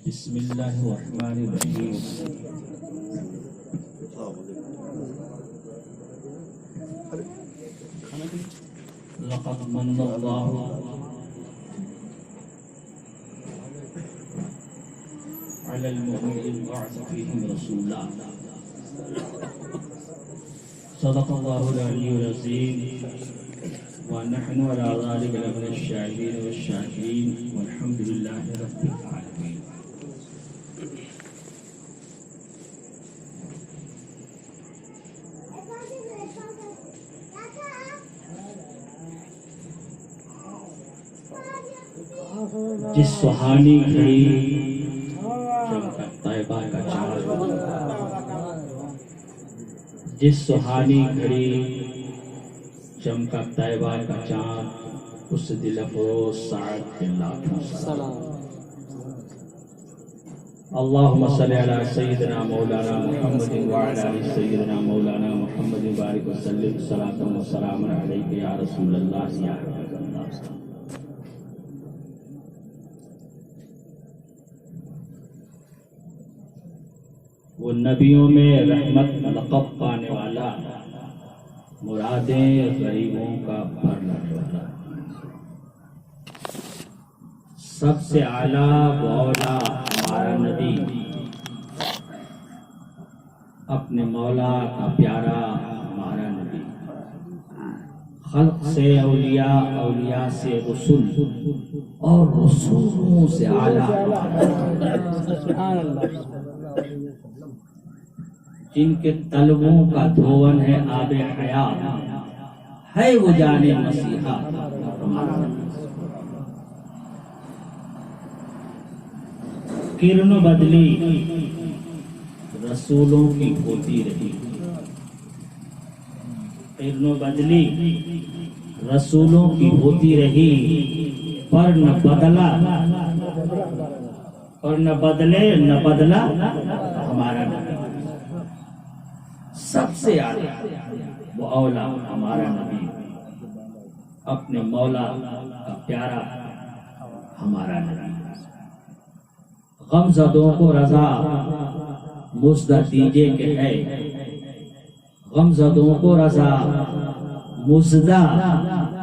बिस्मिल्लाहिर्रहमानिर्रहीम। लक़द मन्नल्लाहु अलल मुमिनीन इज़ बअअस फ़ीहिम रसूला। सदक़ल्लाहुल अलियुल अज़ीम व नहनु अला ज़ालिका लमिनश शाहिदीन वश-शाकिरीन वल्हम्दुलिल्लाहि रब्बिल आलमीन। जिस सुहानी घड़ी चमका तैबा का चाँद, जिस सुहानी घड़ी चमका तैबा का चाँद, उस दिल अफरोज साद के लाखों सलाम। अल्लाहुम्मा सल्लि अला सय्यिदिना मौलाना मुहम्मदिन व अला आलि सय्यिदिना मौलाना मुहम्मदिन बारिक व सल्लिम सलातन व सलामन अलैका या रसूलल्लाह या हबीबल्लाह। वो नबियों में रहमत लक़ब पाने वाला, मुरादें गरीबों का भरने वाला, सबसे आला मौला हमारा नबी, अपने मौला का प्यारा हमारा नबी, खल्क से औलिया, औलिया से रसूल और रसूलों से आला, जिनके तलबों का धोवन है आबे हयात, है वो जाने मसीहा हमारा नबी। किरणों बदली रसूलों की होती रही, किरणों बदली रसूलों की होती रही, पर न बदला, और न बदले न बदला हमारा नबी। सबसे आला वो औला हमारा नबी, अपने मौला का प्यारा हमारा नबी। गमज़दों को रज़ा मुज़्दा दीजिए के है, गमज़दों को रज़ा मुज़्दा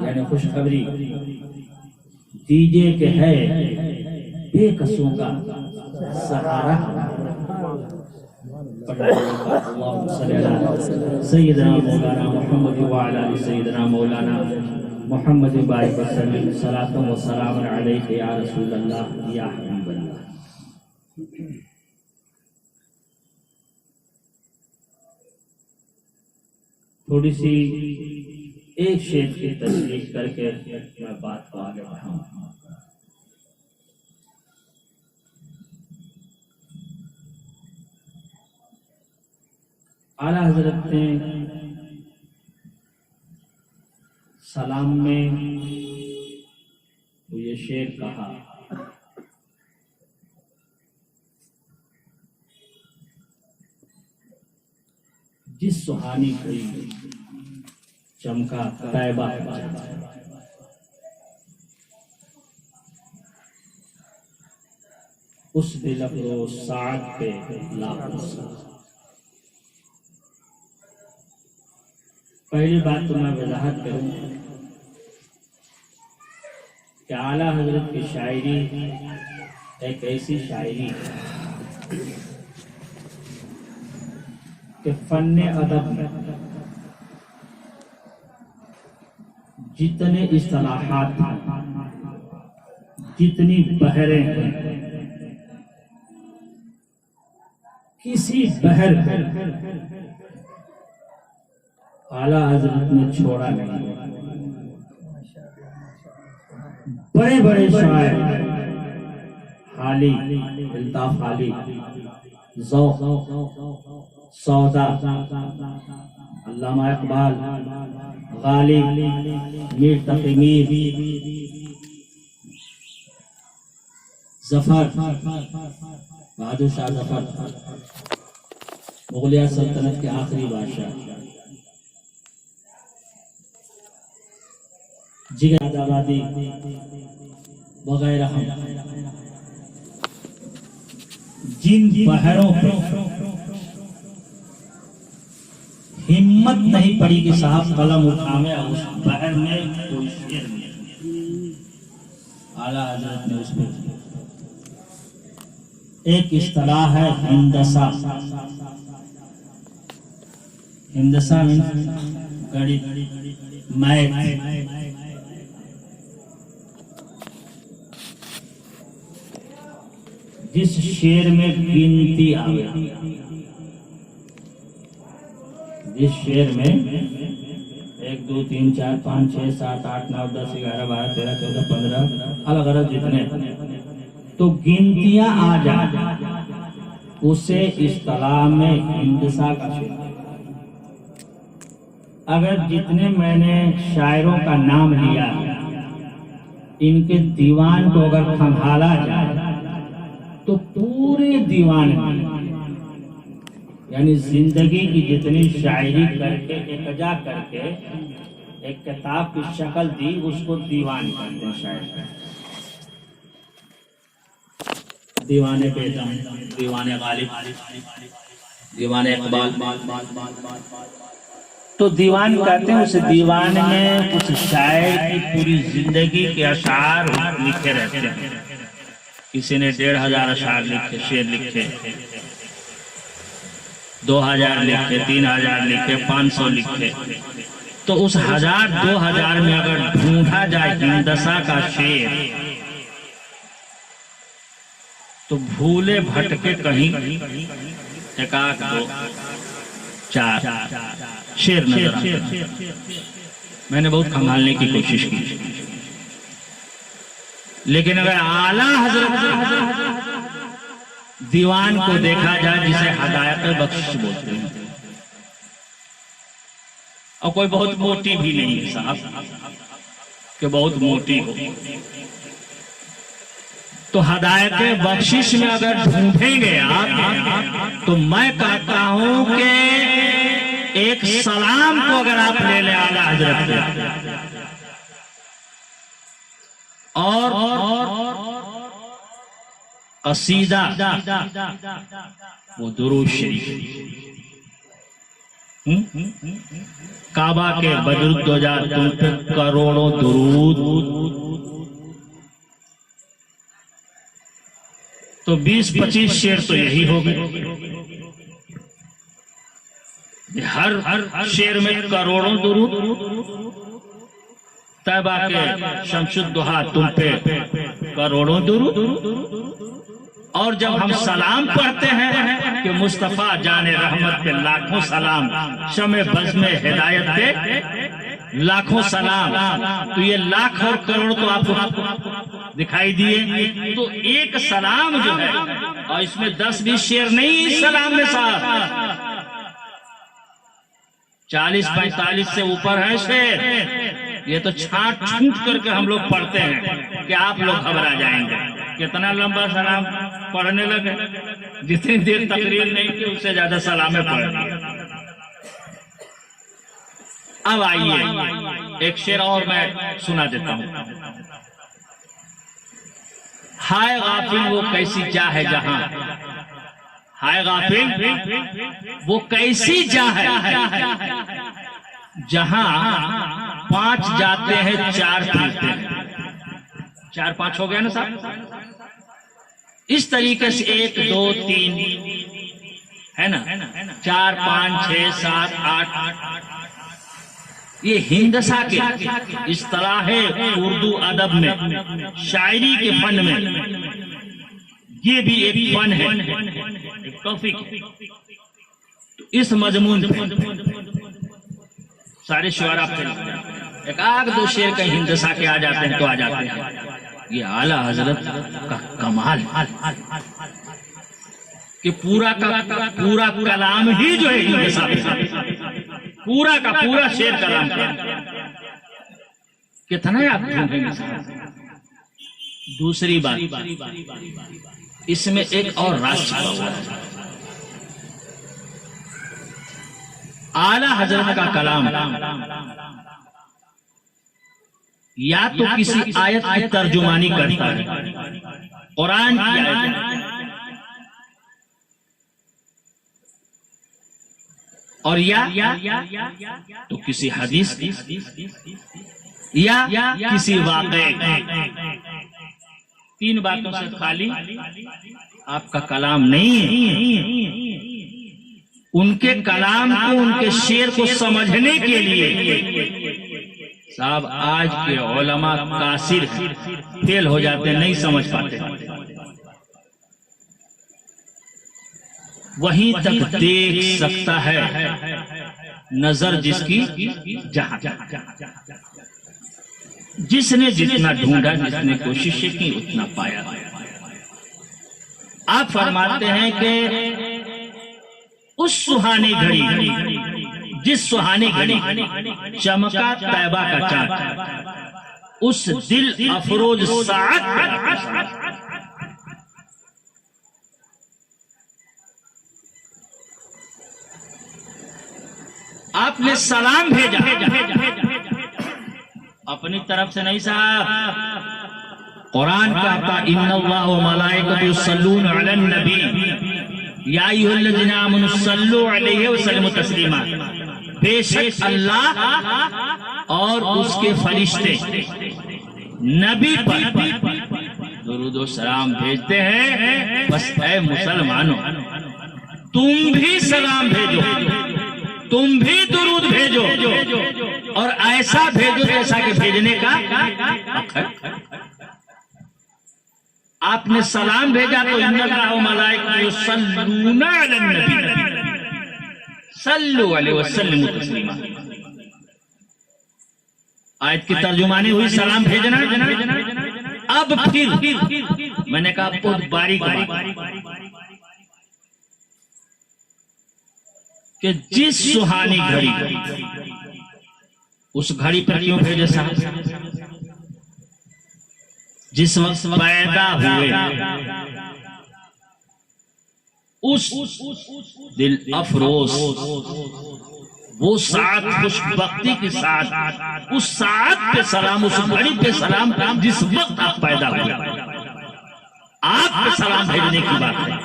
यानी खुशखबरी दीजिए के है, बेकसों का सहारा। सय्यदना मौलाना मुहम्मद व अला आलि सय्यदना मौलाना मुहम्मद बारिक वसल्लम सलातन व सलामन अलैका या रसूलल्लाह या हबीबल्लाह। थोड़ी सी एक शेर की तस्दीक करके मैं बात को आगे बढ़ाऊंगा। आला हजरत ने सलाम में तो ये शेर कहा, जिस सुहानी घड़ी चमका तैबा, उस दिल अफरोज साद पे लाखों सलाम। पहली बात तो मैं वजाहत करूं कि आला हजरत की शायरी एक ऐसी शायरी कि फन्ने अदब में जितने इस्तिलाहात, जितनी बहरें हैं, किसी बहर आला हजरत ने छोड़ा नहीं। बड़े बड़े शायर हाली, इल्ताफ हाली, ज़ौक़, सौदा, अल्लामा इक़बाल, गालिब, मीर तक़ी मीर, ज़फ़र, बहादुर शाह ज़फ़र, मुग़लिया सल्तनत के आखिरी बादशाह, जिगर आबादी वगैरह जिन पहरों पर हिम्मत नहीं पड़ी कि साहब कलम उठावे, उस पहर में कोई शेर नहीं। आला हजरत ने उस पर एक इस्तिलाह है हिंदसा। हिंदसा में गड़ी मैट, जिस शेर में गिनती आवे, जिस शेर में 1 2 3 4 5 6 7 8 9 10 11 12 13 14 15 अलग अलग जितने तो गिनतियां आ जाए, उसे इस्तिलाह में हिंदसा का शेर। अगर जितने मैंने शायरों का नाम लिया, इनके दीवान को अगर संभाला जाए तो पूरे दीवान यानी जिंदगी की जितनी शायरी करके एकजा करके एक किताब की शक्ल दी, उसको दीवान कहते हैं। शायर दीवाने बेदम, दीवाने गालिब, दीवाने इकबाल, तो दीवान कहते हैं। उस दीवान में उस शायर की पूरी जिंदगी के अशार लिखे रहते हैं। किसी ने 1500 अशार लिखे, शेर लिखे, 2000 लिखे, 3000 लिखे, 500 लिखे। तो उस 1000 2000 में अगर ढूंढा जाए हिंदसा का शेर तो भूले भटके कहीं 1 2 4 शेर नजर। मैंने बहुत संभालने की कोशिश की, लेकिन अगर आला हजरत दीवान को देखा जाए, जिसे हदायत बख्शिश बोलते हैं, और कोई बहुत मोटी भी नहीं है साहब कि बहुत मोटी हो, तो हदायत बख्शिश में अगर ढूंढेंगे आप, तो मैं कहता हूं कि एक सलाम को अगर आप ले ले आला हजरत पे, और कसीदा वो दुरूद शरीफ, काबा के बदरुद 2000 तुम पे करोड़ों दुरूद, तो 20-25 शेर तो यही हो गए। हर शेर में करोड़ों दुरूद। तैबा के शमशुद्दोहा तुम पे करोड़ों दुरूद। और जब हम सलाम पढ़ते हैं कि मुस्तफा जाने रहमत पे लाखों सलाम, शमे बज़्म हिदायत पे लाखों सलाम, तो ये लाख और करोड़ तो आपको दिखाई दिए। तो एक सलाम जो है, और इसमें 10-20 शेर नहीं, इस सलाम में साहब 40-45 से ऊपर है शेर। ये तो छाट छूट करके हम लोग पढ़ते हैं कि आप लोग घबरा जाएंगे। कितना लंबा सलाम पढ़ने लगे, जितनी देर तकरीर नहीं की उससे ज्यादा सलामें पढ़ ली। अब आइए एक शेर और मैं सुना देता हूं। हाय गाफिल वो कैसी जा है जहां, हाय गाफिल वो कैसी जा है जहां 5 जाते हैं 4 फिरते हैं। 4-5 हो गया ना साहब। इस तरीके से 1 2 3 है ना, 4 5 6 7 8 ये हिंदसा के इस्तिलाह है उर्दू अदब में, शायरी के फन में। ये भी एक फन है, एक टॉपिक है। तो इस मजमून सारे शुआरा पे 1-2 शेर कहीं हिंदसा के आ जाते हैं तो आ जाते हैं। ये आला हजरत का कमाल कि पूरा का पूरा कलाम ही जो है हिंदसा पे, पूरा का पूरा शेर कलाम का। कितना आप ढूंढेंगे साहब। दूसरी बात, इसमें एक और राज छिपा हुआ है। आला हजरत का कलाम या तो किसी आयत की तर्जुमानी करता है, कुरान की आयत, और या तो किसी हदीस या किसी वाक़े। 3 बातों से खाली आपका कलाम नहीं है। उनके कलाम को, उनके शेर को समझने के लिए साहब आज के उलमा कासिर फेल हो जाते, नहीं समझ पाते। वहीं तक देख सकता है नजर जिसकी जहां। जिसने जितना ढूंढा, जिसने कोशिश की, उतना पाया। आप फरमाते हैं कि उस सुहानी घड़ी, जिस सुहानी घड़ी चमका तैबा का चाँद, उस दिल अफरोज साथ आपने सलाम भेजा अपनी तरफ से नहीं साहब। कुरान कहता इन्नल्लाह व मलाइकतुहु युसल्लूना अलन नबी या अय्युहल्लज़ीना आमनू सल्लू अलैहि व सल्लिमू तस्लीमा। बेशक अल्लाह और उसके फरिश्ते नबी पर दुरूद व सलाम भेजते हैं। बस ऐ मुसलमानों, तुम भी सलाम भेजो, तुम भी दुरूद भेजो, और ऐसा भेजो जैसा कि भेजने का आपने सलाम भेजा तो इन्नल्लाह व मलाइकतुहु युसल्लूना अलन नबी सल्लू अलैहि व सल्लिमू तस्लीमा। आयत की तर्जुमानी हुई सलाम भेजना। अब फिर मैंने कहा बहुत बारीक कि जिस सुहानी घड़ी, उस घड़ी पर क्यों भेजे साहब? जिस वक्त पैदा हुए उस दिल अफरोज, वो साथ खुशबख्ती के साथ, उस साथ पे सलाम, उस घड़ी पे सलाम, जिस वक्त आप पैदा हुए आप पे सलाम भेजने की बात है।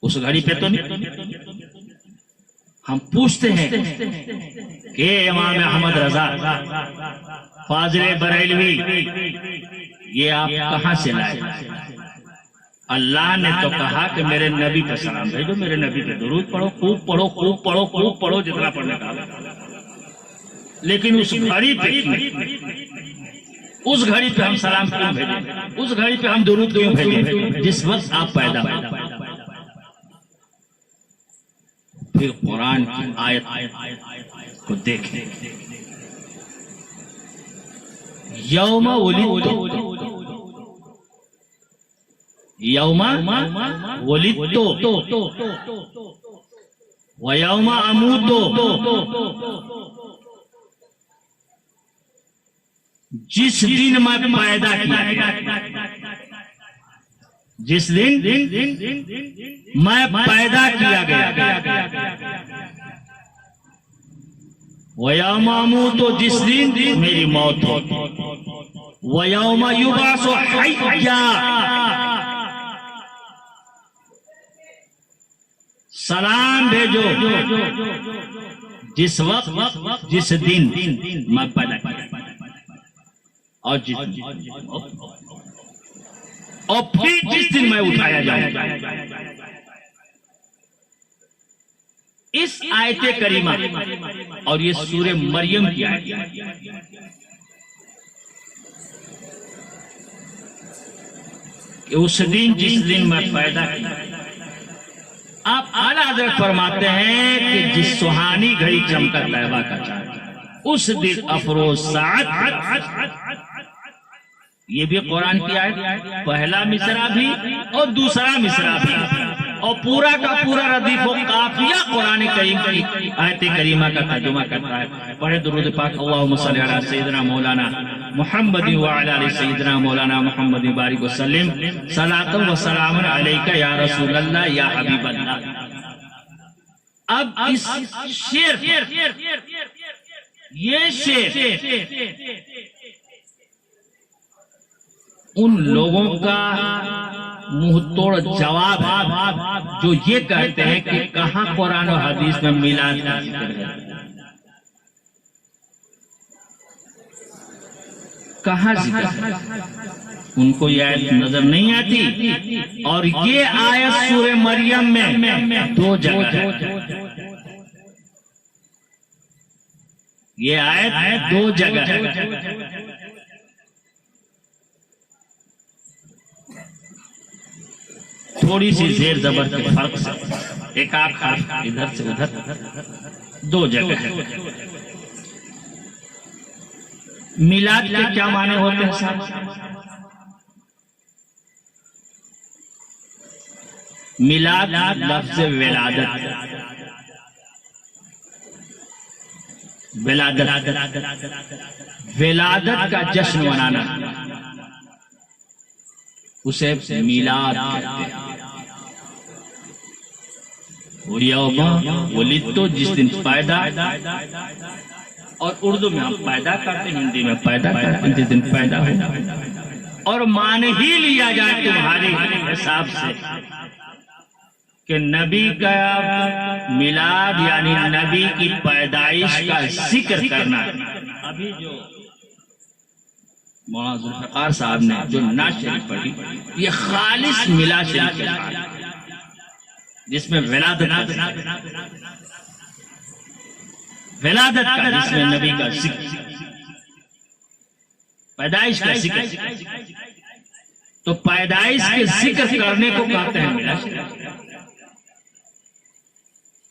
उस घड़ी पे तो नहीं। हम पूछते हैं कि इमाम अहमद रजा फाजिल बरेलवी, ये आप कहां से लाए? अल्लाह ने तो कहा कि मेरे नबी पे सलाम भेजो, मेरे नबी पे दुरूद पढ़ो, खूब पढ़ो, खूब पढ़ो, खूब पढ़ो, जितना पढ़ने का। लेकिन उस घड़ी पे, उस घड़ी पे हम सलाम क्यों भेजें? उस घड़ी पे हम दुरूद क्यों भेजें जिस वक्त आप पैदा हुए? फिर कुरान की आयत को देखें। यौमा वलिदतु, यौमा वलिदतु व यौमा अमूतु। जिस दिन मैं पैदा किया, जिस दिन मैं पैदा किया गया, वयौमा तो जिस दिन मेरी मौत हो, वयौमा युबासु हय्या, सलाम भेजो जिस वक्त, जिस दिन मैं पैदा किया, और फिर जिस दिन मैं उठाया जाऊंगा। इस आयते करीमा, और ये सूरे मरियम की आयत, कि उस दिन जिस दिन मैं पैदा किया। आप आला हज़रत फरमाते हैं कि जिस सुहानी घड़ी चमका तैबा का चाँद, उस दिन अफरोज साथ। ये भी कुरान की आयत, पहला मिसरा भी और दूसरा मिसरा भी, और पूरा का पूरा रदीफ व काफिया कुरान करीम की आयत करीमा का तर्जुमा करता है। पढ़े दुरूद पाक अल्लाहुम्मा सल्ली अला सय्यिदना मौलाना मुहम्मद व अला आलि सय्यिदना मौलाना मुहम्मद बारिक वसल्लम सलातु व सलामुन अलैका या रसूलल्लाह या हबीबल्लाह। अब इस शेर, ये शेर उन लोगों का मुंह तोड़ जवाब है जो ये कहते हैं कि कहां कुरान और हदीस में मिलाद का जिक्र है, कहां जिक्र है? उनको ये आयत नजर नहीं आती। और ये आयत सूरह मरियम में 2 जगह है। ये आयत 2 जगह है। थोड़ी सी जेर जबर के फर्क से एक आख इधर से उधर 2 जगह है। मिलाद के क्या माने होते हैं साहब? मिलाद लफ्ज विलादत, विलादत का जश्न मनाना, उसे मिलाद कहते हैं। वलिद जिस दिन पैदा, और उर्दू में हम पैदा करते, हिंदी में पैदा करते हैं जिस दिन पैदा हो। और मान ही लिया जाए तुम्हारे हिसाब से कि नबी का मिलाद यानी नबी की पैदाइश का जिक्र करना। अभी जो मौलाना जुल्फिकार साहब ने जो नात शरीफ पढ़ी, ये खालिस मिलाद शरीफ है जिसमें विलादत का, जिसमें नबी का जिक्र, पैदाइश का जिक्र। तो पैदाइश के जिक्र करने को कहते हैं मिलाद शरीफ।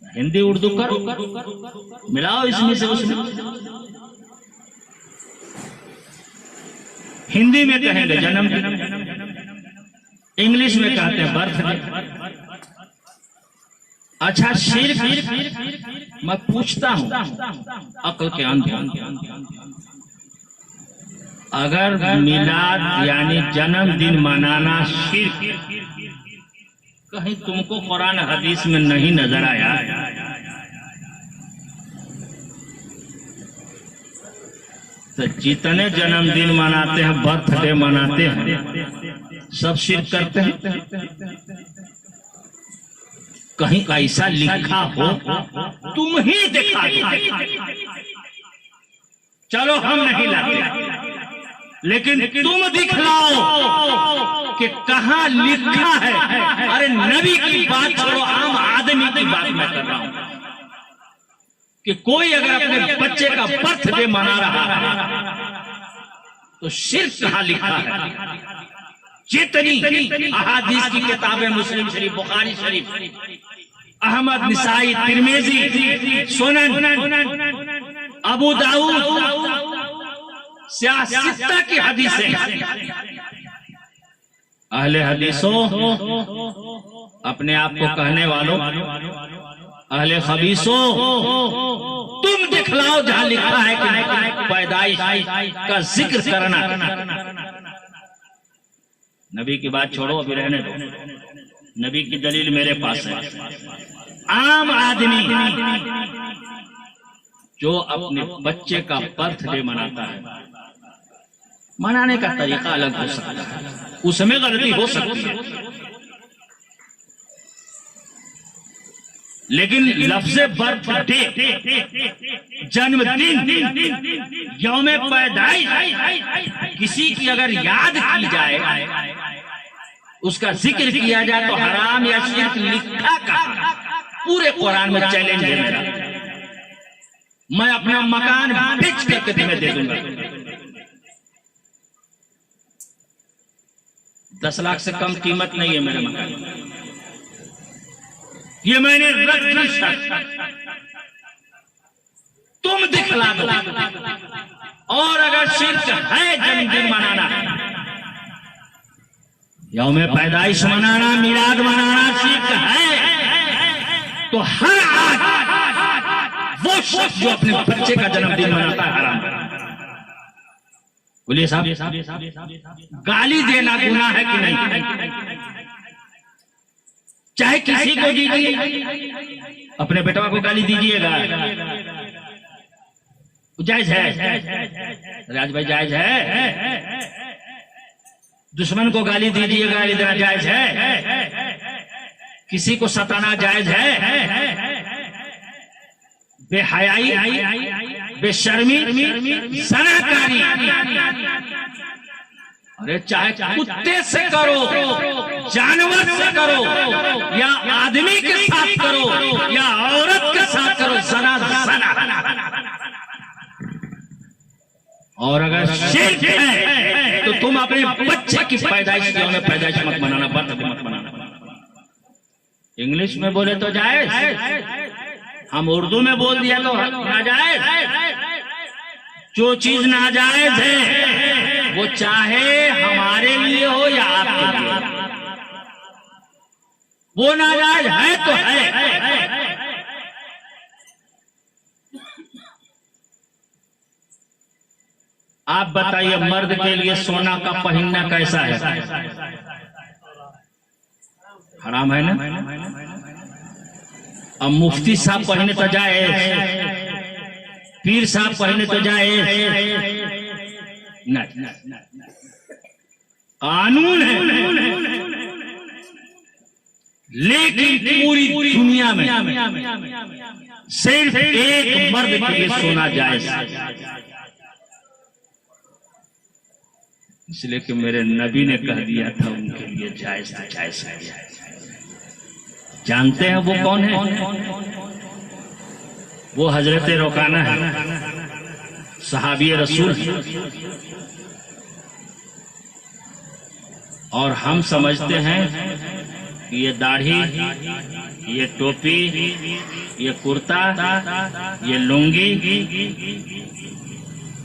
हिंदी उर्दू करो, मिलाओ इसमें से उसमें। हिंदी में कहेंगे जन्मदिन, इंग्लिश में कहते हैं बर्थडे। अच्छा शिर्क, मैं पूछता हूं अक्ल के अंदर, अगर मिलाद यानी जन्मदिन मनाना शिर्क कहीं तुमको कुरान हदीस में नहीं नजर आया, तो जितने जन्मदिन मनाते हैं, बर्थडे मनाते हैं, सब शिर्क करते हैं। कहीं ऐसा लिखा हो, तुम ही दिखा दो। चलो हम नहीं लाते, लेकिन तुम दिखलाओ कि कहां लिखा है। अरे नबी की बात छोड़ो, आम आदमी की बात मैं कर रहा हूं कि कोई अगर अपने बच्चे का बर्थडे मना रहा है तो शिर्क कहां लिखा है? जितनी अहादीस की किताबें, मुस्लिम शरीफ, बुखारी शरीफ, अहमद, निसाई, तिरमिजी, सुनन, अबू दाऊद, सियासत की हदीसें। अहले हदीसों, अपने आप को कहने वालों, अहले खबीसों, तुम दिखलाओ जहां लिखा है कि पैदाइश का जिक्र करना। नबी की बात छोड़ो, अभी रहने दो। नबी की दलील मेरे पास है। आम आदमी जो अपने बच्चे का बर्थडे मनाता है, मनाने का तरीका अलग हो सकता है, उसमें गलती हो सकती है, लेकिन लफ्ज बर्थडे, जन्मदिन, यौम पैदाइश किसी की अगर याद की जाए, उसका जिक्र किया जाए तो हराम या शिर्क लिखा कहां? पूरे कुरान में चैलेंज है मेरा। मैं अपना मकान बेच करके तुम्हें दे दूंगा। 10 लाख से कम कीमत नहीं है मेरे मकान, ये मैंने रख शर्त, तुम दिखला दो। और अगर शिर्क है जन्मदिन मनाना, यौम पैदाइश मनाना, मिलाद मनाना शिर्क है, तो हर आज वो शख्स जो अपने बच्चे का जन्मदिन मनाता है हराम। बोलिए साहब, गाली देना गुनाह है कि नहीं? चाहे किसी को दीजिए, अपने बेटवा को गाली दीजिएगा, जायज है? राज भाई जायज है? दुश्मन को गाली दीजिए, गाली देना जायज है? किसी को सताना जायज है? बेहयाई, बेशर्मी, सनाकारी, अरे चाहे कुत्ते से करो, जानवर से करो, या आदमी के साथ करो, या औरत के साथ करो, सना सना। और अगर शिर्क है तो तुम अपने बच्चे की पैदाइश में पैदाइश मत मनाना, बर्थ मत मनाना। इंग्लिश में बोले तो जायज, हम उर्दू में बोल दिया तो नाजायज। जो चीज नाजायज है वो चाहे हमारे लिए हो या आपके लिए, वो नाजायज है तो है। आप बताइए मर्द के लिए सोना का पहनना कैसा है? हराम है ना? अब मुफ्ती साहब पहने तो जाए, पीर साहब पहने तो जाए, नहीं, कानून है। लेकिन पूरी दुनिया में सिर्फ एक मर्द के लिए सोना जायज है, इसलिए कि मेरे नबी ने कह दिया था उनके लिए जायज था, जायज है। जानते हैं वो कौन है? वो हजरत रुकाना है, सहाबी रसूल। और हम समझते हैं कि ये दाढ़ी, ये टोपी, ये कुर्ता, ये लुंगी,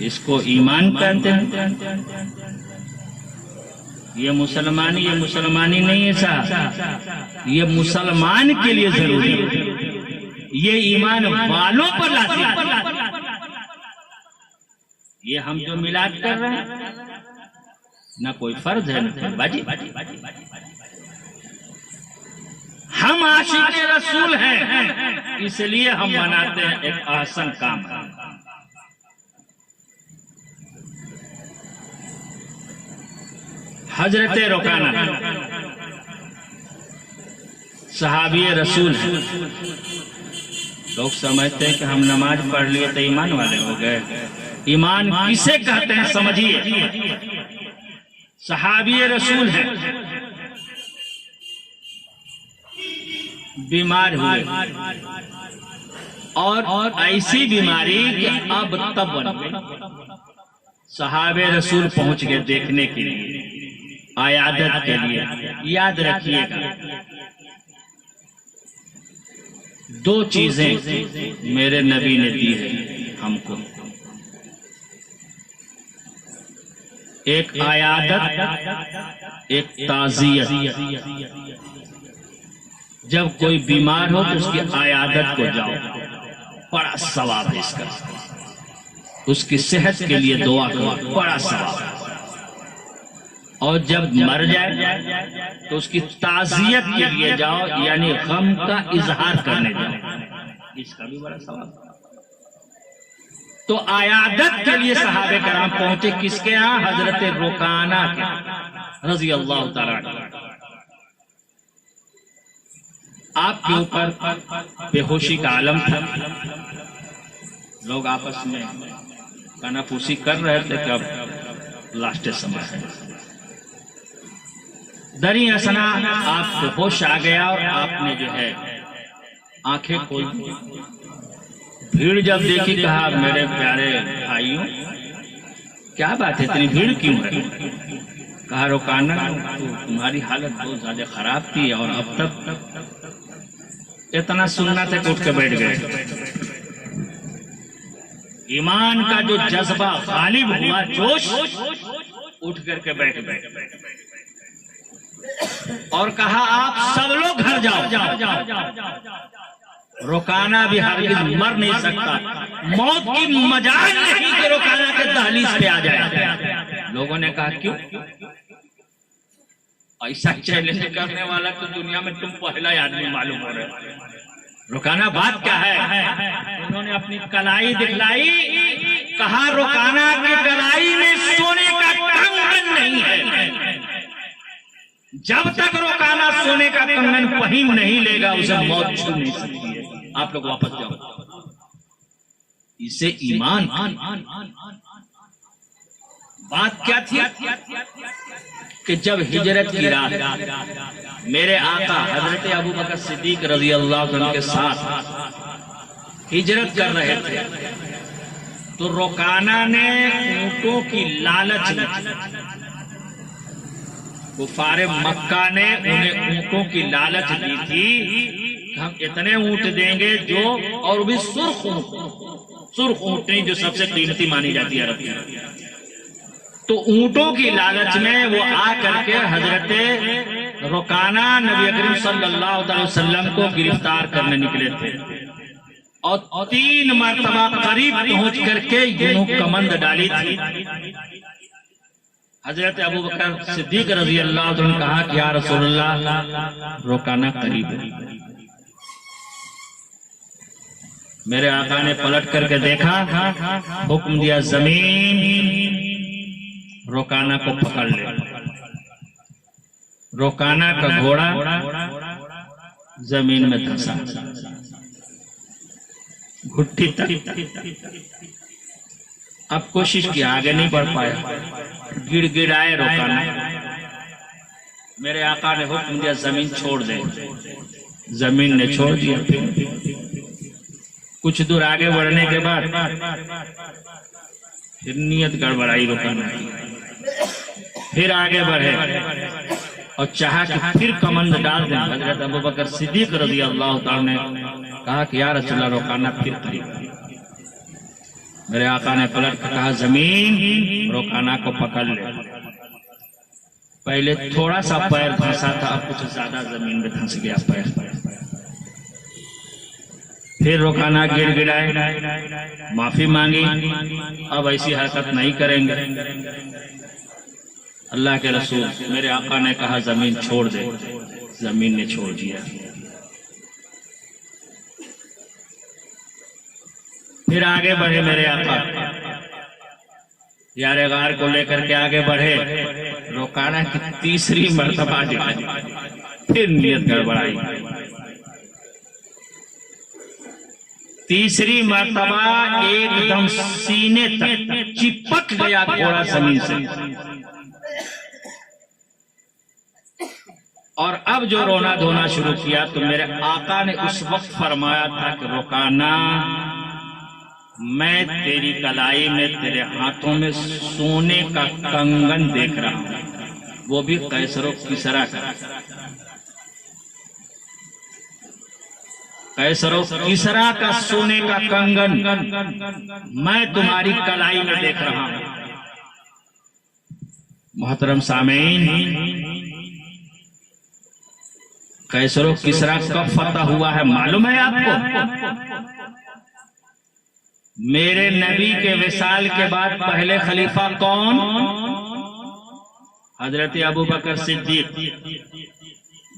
इसको ईमान कहते हैं। ये मुसलमानी नहीं है साहब, ये मुसलमान के लिए जरूरी है, ये ईमान वालों पर लाती है। ये हम जो मिलाद कर रहे हैं ना कोई फर्ज है ना बाजी, हम आशिक रसूल हैं, इसलिए हम मनाते हैं, एक आसान काम है। हजरत रुकाना सहाबी रसूल है। लोग समझते हैं कि हम नमाज पढ़ लिए तो ईमान वाले हो गए। ईमान किसे कहते हैं समझिए, सहाबी रसूल है, बीमार हुए और ऐसी बीमारी कि अब तब बन गई। सहाबे रसूल पहुंच गए देखने के लिए, आयादत के लिए। याद रखिएगा, दो चीजें मेरे नबी ने दी है हमको, एक आयादत, एक ताज़ियत। जब कोई बीमार हो तो उसकी आयादत को जाओ, बड़ा सवाब है इसका। उसकी सेहत के लिए दुआ करो, बड़ा सवाब है। और जब मर जाए तो उसकी ताज़ियत के लिए जाओ, यानी गम का इजहार करने जाओ, इसका भी बड़ा सवाब है। तो आयादत के लिए सहाबे कराम पहुंचे, किसके यहाँ? हजरत रुकाना के रजी अल्लाह तआला। आपके ऊपर बेहोशी का आलम था, लोग आपस में कानाफूसी कर रहे थे कि अब लास्ट समय है। दरी असना आपको होश आ गया और आपने जो है आंखें खोल दी। भीड़ जब देखी, कहा मेरे प्यारे भाइयों क्या बात है, इतनी भीड़ क्यों है? कहा रुकाना, तो तुम्हारी हालत बहुत ज्यादा खराब थी और अब तक इतना सुनना था कि उठ के बैठ गए। ईमान का जो जज्बा गालिब हुआ, जोश, उठ करके बैठ गए और कहा आप सब लोग घर जाओ। रुकाना भी हरगिज़ मर नहीं सकता, मौत की मजाल नहीं कि रुकाना के दहलीज पे आ जाए। लोगों ने कहा क्यों? ऐसा चैलेंज करने वाला तो दुनिया में तुम पहला आदमी मालूम हो रहे हो। रुकाना बात क्या है? उन्होंने अपनी कलाई दिखलाई, कहा रुकाना की कलाई में सोने का कंगन नहीं है, जब तक रोकाना सोने का कंगन पहन नहीं लेगा उसे मौत छू नहीं सकती है। आप लोग वापस जाओ। इसे ईमान। बात क्या थी कि जब हिजरत की रात मेरे आका हजरत अबू बकर सिद्दीक रजी अल्लाह अन्हु के साथ हिजरत कर रहे थे तो रोकाना ने ऊंटों की लालच में, कुफारे मक्का ने उन्हें ऊंटों की लालच दी थी, हम इतने ऊंट देंगे जो, और भी सुर्ख ऊंटनी जो सबसे कीमती मानी जाती है अरब की। तो ऊंटों की लालच में वो आ करके हजरत रोकाना नबी करीम सल्लल्लाहु अलैहि वसल्लम को गिरफ्तार करने निकले थे और 3 मरतबा करीब पहुंच करके यूं कमंद डाली थी। हजरत अबू बकर सिद्दीक रजी अल्लाह अन्हु ने कहा कि या रसूलल्लाह रोकाना करीब है। मेरे आका ने पलट करके देखा, हुक्म दिया जमीन रोकाना को पकड़ ले। रोकाना का घोड़ा जमीन में धंसा, घुट्टी तक। अब कोशिश की, आगे नहीं बढ़ पाया, गिड़गिड़ाए रोकाना। मेरे आका ने हुक्म दिया जमीन छोड़ दे। जमीन ने छोड़ दिया। कुछ दूर आगे बढ़ने के बाद फिर नियत गड़बड़ाई रोकाना, फिर आगे बढ़े और चाहा कि फिर कमंद डाल दें। हजरत अबू बकर सिद्दीक रज़ी अल्लाह तआला ने कहा कि या रसूलल्लाह रोकाना फिर करीब। मेरे आका ने पलट कर कहा जमीन रोकाना को पकड़ ले। पहले थोड़ा सा पैर धंसा था, अब कुछ ज्यादा जमीन में धंस गया पैर। फिर रोकाना गिड़गिड़ाए, माफी मांगी, अब ऐसी हरकत नहीं करेंगे। अल्लाह के रसूल मेरे आका ने कहा जमीन छोड़ दे। जमीन ने छोड़ दिया। फिर आगे बढ़े मेरे आका, यारे गार को लेकर के आगे बढ़े। रोकाना की तीसरी मर्तबा फिर नियत गड़बड़ाई। तीसरी मर्तबा एकदम सीने तक चिपक गया घोड़ा जमीन से। और अब जो रोना धोना शुरू किया तो मेरे आका ने उस वक्त फरमाया था कि रोकाना, मैं तेरी कलाई में, तेरे हाथों में सोने का कंगन देख रहा हूं, वो भी कैसरो किसरा का। कैसरो किसरा का सोने का कंगन मैं तुम्हारी कलाई में देख रहा हूं। मोहतरम सामीन, कैसरो किसरा कब फतह हुआ है मालूम है आपको? मेरे नबी के विसाल के बाद पहले खलीफा कौन? हजरत अबू बकर सिद्दीक।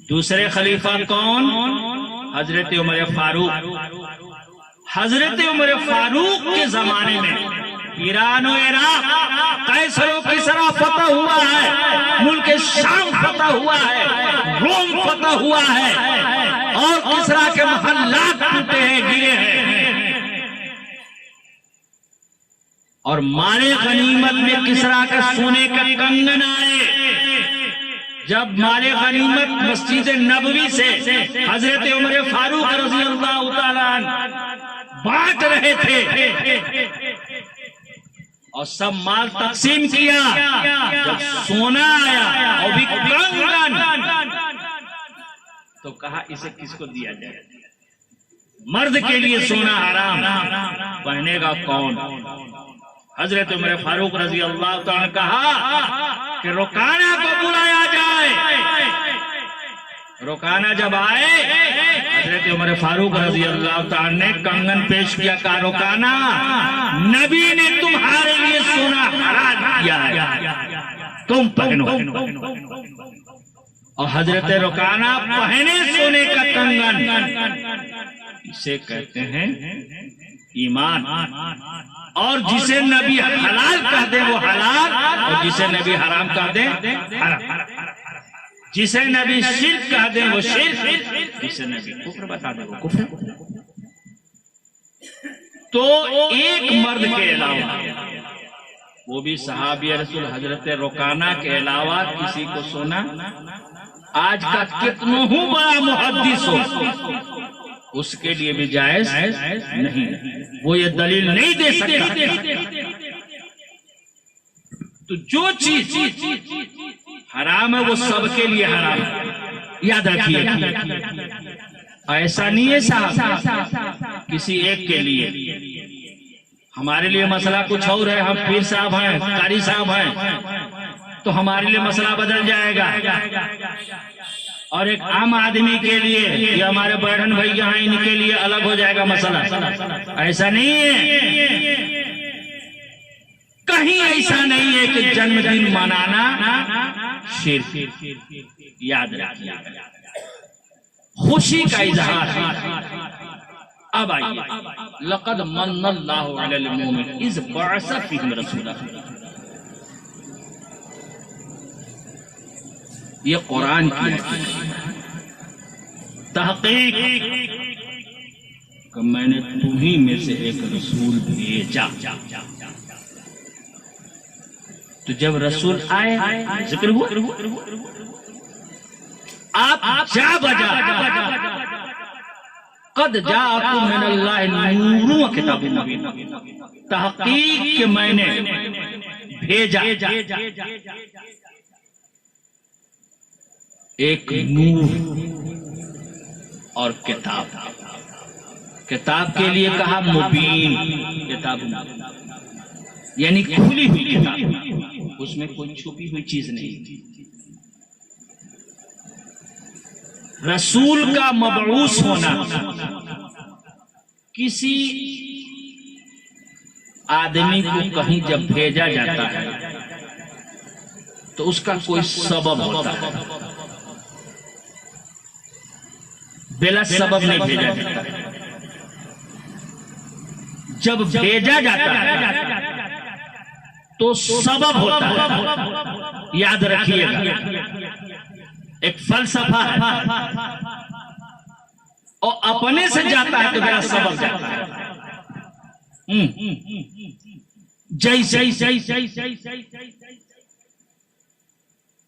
दूसरे खलीफा कौन? हजरत उमर फारूक। हजरत उमर फारूक के जमाने में ईरान और इराक कैसरो किसरा फतह हुआ है, मुल्क शाम फतह हुआ है, रोम फतह हुआ है और किसरा के महल्लात टूटे हैं, गिरे हैं। और मारे गनीमत में किसरा के सोने का कंगन आए। जब मारे गनीमत मस्जिद नबवी से हजरत उमर फारूक रज़ी अल्लाह तआला बांट रहे थे और सब माल तकसीम किया, जब सोना आया और भी कंगन तो कहा इसे किसको दिया जाए? मर्द के लिए सोना हराम, पहनेगा कौन? हजरत उमर फारूक रजी अल्लाह तआला ने कहा कि रोकाना को बुलाया जाए। रोकाना जब आए, हजरत उमर फारूक रजी अल्लाह तआला ने कंगन पेश किया। कहा रोकाना, नबी ने तुम्हारे लिए सोना हराम किया है, तुम पहनो। और हजरत रोकाना पहने सोने का कंगन। इसे कहते हैं ईमान। और जिसे नबी हलाल कह दे वो हलाल, और जिसे नबी हराम कह दे हराम। जिसे नबी शिर्क कह दे वो शिर्क, जिसे नबी कुफ्र बता दे वो कुफ्र। तो एक मर्द के अलावा, वो भी सहाबी रसूल हजरत रुकाना के अलावा किसी को सुना, आज का कितना ही बड़ा मुहद्दिस हो उसके लिए भी जायज नहीं, वो ये दलील नहीं दे सकता। तो जो चीज हराम है वो सबके लिए हराम है, याद रखिए। ऐसा नहीं है साहब किसी एक के लिए। हमारे लिए मसला कुछ और है, हम पीर साहब हैं, कारी साहब हैं, तो हमारे लिए मसला बदल जाएगा। और एक आम आदमी के लिए, ये हमारे बहन भैया हैं, इनके लिए अलग हो जाएगा मसला। ऐसा नहीं है, कहीं ऐसा नहीं है कि जन्मदिन मनाना शिर्क। याद रखिए, खुशी का इजहार है। अब आइए, लक़द मन्नल्लाहु अलल मुमिन इज़ बअसा फ़ीहिम रसूला। ये कुरान की तहक़ीक़ कि मैंने तुम्हीं में से एक रसूल भेजा। तो जब रसूल आए जिक्र हुआ, आप जा बजा कद जाअकुम मिनल्लाहि नूरुन व किताबुम मुबीन। तहक़ीक़ के मैंने भेजा एक नूर और किताब। किताब के लिए कहा मुबीन, किताब यानी खुली हुई किताब, उसमें कोई छुपी हुई चीज नहीं। रसूल का मबऊस होना, किसी आदमी को कहीं जब भेजा जाता है तो उसका कोई सबब होता है, बिला सबब नहीं भेजा जाता। जब भेजा जाता है तो सबब होता है, याद रखिएगा। एक फलसफा है, और अपने से जाता है तो मेरा सबब जाता है। जय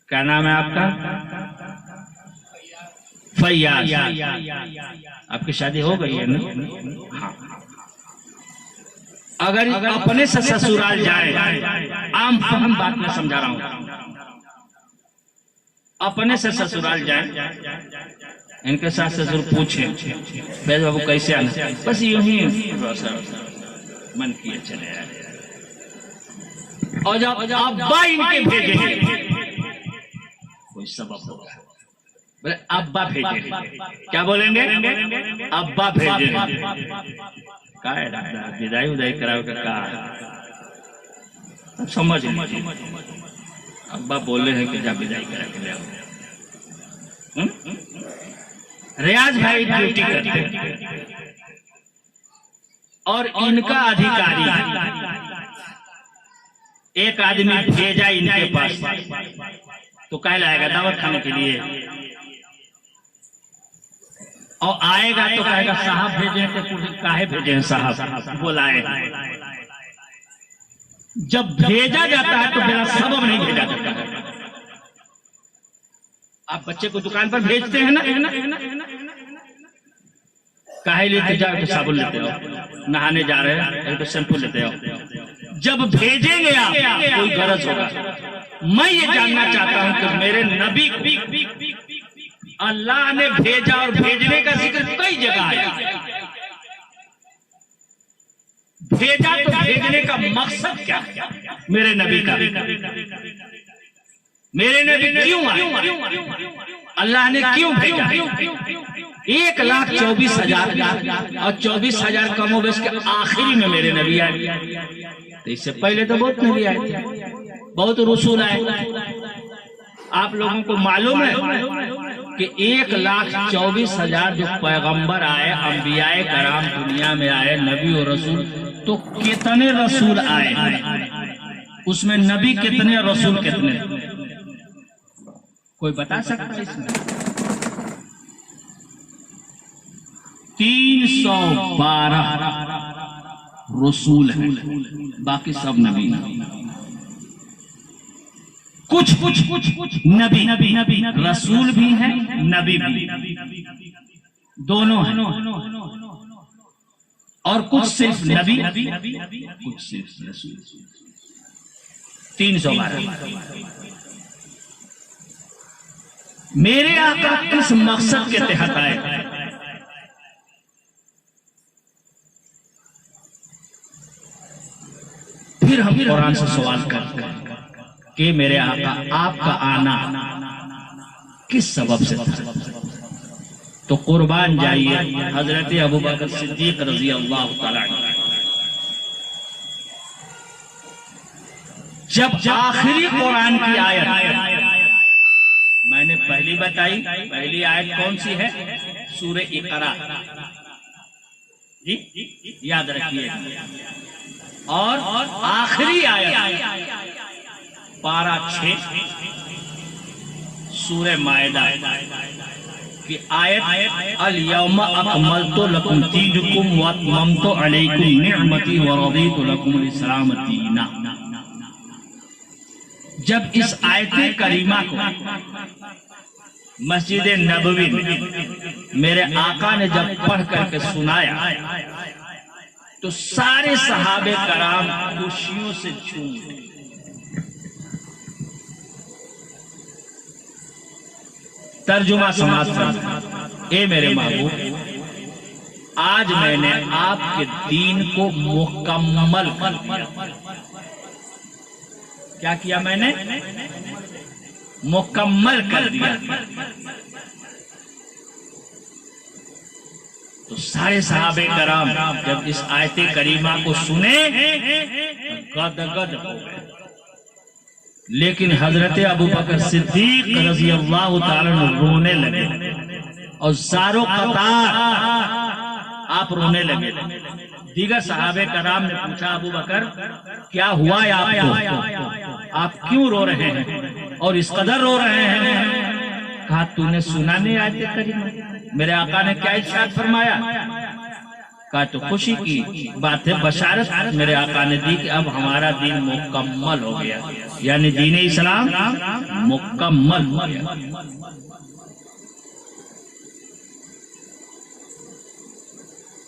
क्या नाम है आपका? फैयाज। आपकी शादी हो गई है ना? हाँ। अगर अपने से ससुराल जाए, आम फहम बात मैं समझा रहा हूं, अपने से ससुराल जाए, इनके साथ ससुर पूछे बैद बाबू कैसे आना, बस यूं ही मन किए चले आए। और जब अब्बा इनके भेजे, कोई सबब होगा, बोले अब्बा भेजे, क्या बोलेंगे? अब्बा भेजे। का है दादा, विदाई उदाई कराओ का कहा, समझ लीजिए। अब्बा बोले हैं कि जा विदाई करा के ले आओ। रियाज भाई ड्यूटी करते और इनका अधिकारी एक आदमी भेजा इनके पास, तो कह लाएगा दावत खाने के लिए, और आएगा तो कहेगा साहब भेजे हैं, तो काहे भेजे हैं साहब, बुलाए। जब भेजा जाता है तो बिना सबब नहीं भेजा जाता है। आप बच्चे को दुकान पर भेजते हैं ना, काहे लेते जाओ, तो साबुन लेते हो, नहाने जा रहे हैं तो शैम्पू लेते हो। जब भेजेंगे आप, कोई गरज होगा। मैं ये जानना चाहता हूं कि मेरे नबी अल्लाह ने भेजा, और भेजने का जिक्र कई जगह है। भेजा तो भेजने का मकसद क्या है? मेरे नबी का, मेरे नबी क्यों आए, अल्लाह ने क्यों भेजा? 1,24,000 और 24,000 कमोबेश के आखिरी में मेरे नबी आए। तो इससे पहले तो बहुत नबी आए थे, बहुत रसूल आए। आप लोगों को मालूम है कि 1,24,000 जो पैगंबर आए, अंबियाए कराम दुनिया में आए, नबी और रसूल, तो कितने रसूल आए, उसमें नबी कितने, रसूल कितने? कोई बता सकता है इसमें? 312 रसूल हैं, बाकी सब नबी। कुछ नबी रसूल भी हैं, नबी भी, दोनों हैं। और कुछ सिर्फ नबी, कुछ सिर्फ रसूल। 312। मेरे आका किस मकसद के तहत आए? फिर हम कुरान से सवाल करते हैं कि मेरे आका आपका आना किस सबब से था? तो कुर्बान जाइए हजरत अबू बकर सिद्दीक रजी अल्लाह तआला अन्हु, जब आखिरी कुरान की आयत मैंने पहली बताई, पहली आयत कौन सी है? सूरह इकरा जी, याद रखिए। और आखिरी आयत पारा 6 सूरह मायदा की आयत, अल यौमा अकमलतु लकुम दीनकुम व अतममतु अलैकुम निअमती व रदीतु लकुमुल इस्लाम दीना। जब इस आयत करीमा को मस्जिद नबवी मेरे आका ने जब पढ़ करके सुनाया तो सारे सहाबे कराम खुशियों से झूम गए। तर्जुमा समाज, ए मेरे महबूब, आज मैंने आपके दीन को मुकम्मल कर दिया। क्या किया मैंने? मुकम्मल कर दिया। तो सारे सहाबे कराम जब इस आयते करीमा को सुने गदगद हो गए। लेकिन हजरत अबू बकर सिद्दीक रजी अल्लाह तआला रोने लगे और सारों कतार आप रोने लगे। दीगर सहाबे कराम ने पूछा, अबू बकर क्या हुआ है आपको? आप क्यों रो रहे हैं और इस कदर रो रहे हैं? कहा तूने सुना नहीं आयते करीमा? मेरे आका ने क्या इरशाद फरमाया? कहा तो खुशी की बात है, बशारत मेरे आका ने दी कि अब हमारा दीन मुकम्मल हो गया, यानी दीन इस्लाम मुकम्मल हो गया।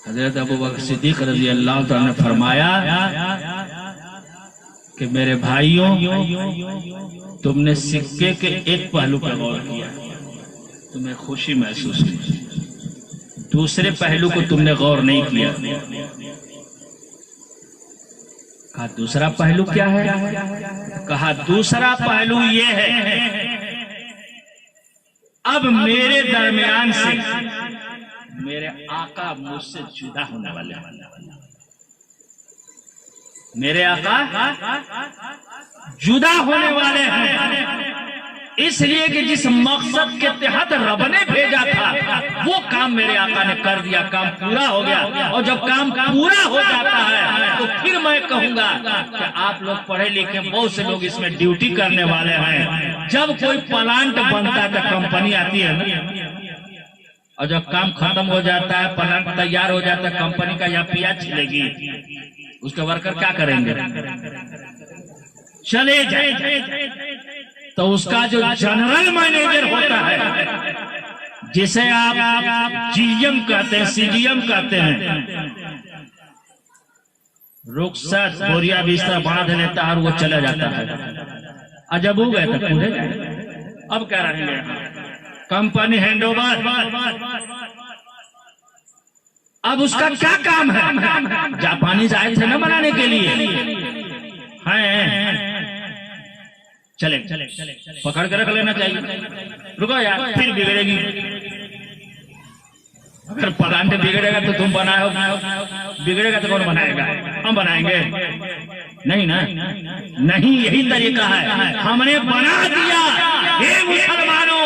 हजरत अबू बकर सिद्दीक रज़ी अल्लाह तआला ने फरमाया कि मेरे भाइयों, तुमने सिक्के के एक पहलू पर गौर किया, तुम्हें खुशी महसूस हुई, दूसरे पहलू को तुमने गौर नहीं किया। कहा दूसरा पहलू क्या है? कहा दूसरा पहलू ये है, अब मेरे दरमियान से मेरे आका मुझसे जुदा होने वाले हैं। मेरे आका जुदा होने वाले हैं, इसलिए कि जिस मकसद के तहत रब ने भेजा था वो काम मेरे आका ने कर दिया, काम पूरा हो गया। और जब काम पूरा हो जाता है तो फिर मैं कहूंगा कि आप लोग पढ़े लिखे, बहुत से लोग इसमें ड्यूटी करने वाले हैं। जब कोई प्लांट बनता है तो कंपनी आती है ना, और जब काम खत्म हो जाता है, प्लांट तैयार हो जाता है, कंपनी का या पिया छिलेगी, उसके वर्कर क्या करेंगे? चले जाए। तो उसका जो जनरल मैनेजर होता है, जिसे आप जीएम कहते हैं, सीजीएम कहते हैं, रुखसत बोरिया बिस्तर बांध लेता है और वो चला जाता है। अजब हो गए तो पूरे अब क्या रहेंगे? Company handover. अब उसका क्या काम है? जापानीज आए थे ना बनाने के लिए, हैं चले पकड़ के रख लेना चाहिए। रुको यार, फिर बिगड़ेगी। अगर प्लांट बिगड़ेगा तो तुम बनाओ, बिगड़ेगा तो कौन बनाएगा? हम बनाएंगे? नहीं ना, नहीं, यही तरीका है। हमने बना दिया। हे मुसलमानों,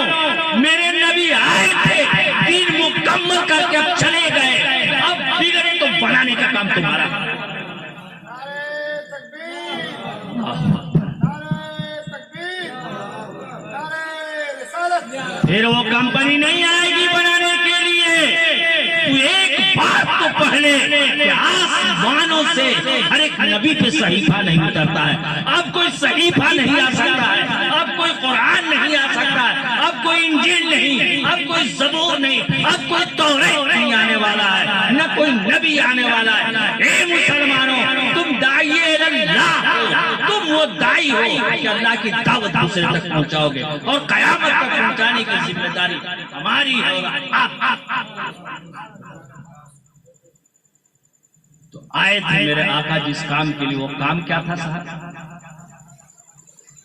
मेरे नबी आए थे, दीन मुकम्मल करके अब चले गए, अब बिगड़े तो बनाने का काम तुम्हारा। फिर वो कंपनी नहीं आएगी बनाने के लिए। तू एक बात तो पहले कि आसमानों से हर एक नबी पे सहीफा नहीं उतरता है। अब कोई सहीफा नहीं आ सकता है, अब कोई कुरान नहीं आ सकता है, अब कोई इंजील नहीं, अब कोई ज़बूर नहीं, अब कोई तौरात नहीं आने वाला है, न कोई नबी आने वाला है। ए मुसलमानों, तुम दाइए अल्लाह हो, तुम वो दाई हो कि अल्लाह की दावत दूसरे तक पहुंचाओगे और कयामत तक पहुंचाने की जिम्मेदारी हमारी है। तो आए थे मेरे आका जिस काम के लिए, वो काम क्या था साहब?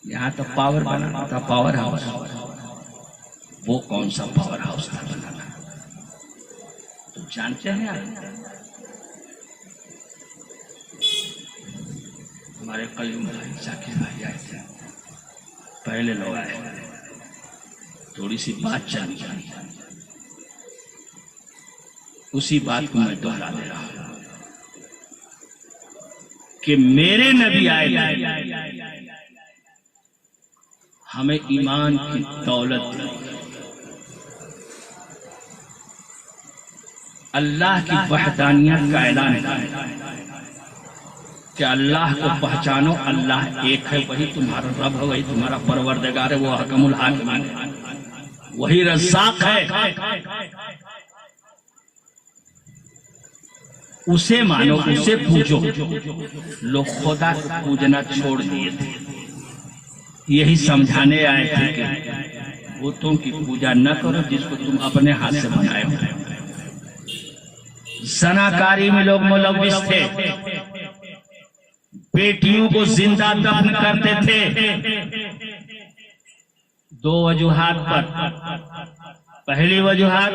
यहाँ तो पावर बनाना था, पावर हाउस। वो कौन सा पावर हाउस था बनाना? तो जानते हैं आप, हमारे कलीम भाई जाकिर भाई आए थे, पहले लोग आए, थोड़ी सी बात चली, उसी बात को मैं दोहरा दे रहा हूं कि मेरे नबी आए, हमें ईमान की दौलत दी, अल्लाह की वहदानियत का ऐलान किया कि अल्लाह को पहचानो, अल्लाह एक है, वही तुम्हारा रब है, वही तुम्हारा परवरदिगार है, वो हकमुल हाकिमीन है, वही रज़्ज़ाक़ है, उसे मानो, उसे पूजो। लोग खुदा को पूजना छोड़ दिए थे, यही समझाने आए थे कि बुतों की पूजा न करो जिसको तुम अपने हाथ से बनाए हो। ज़नाकारी में लोग मुलव्विस थे, बेटियों को जिंदा दफन करते थे दो वजूहात पर। पहली वजूहात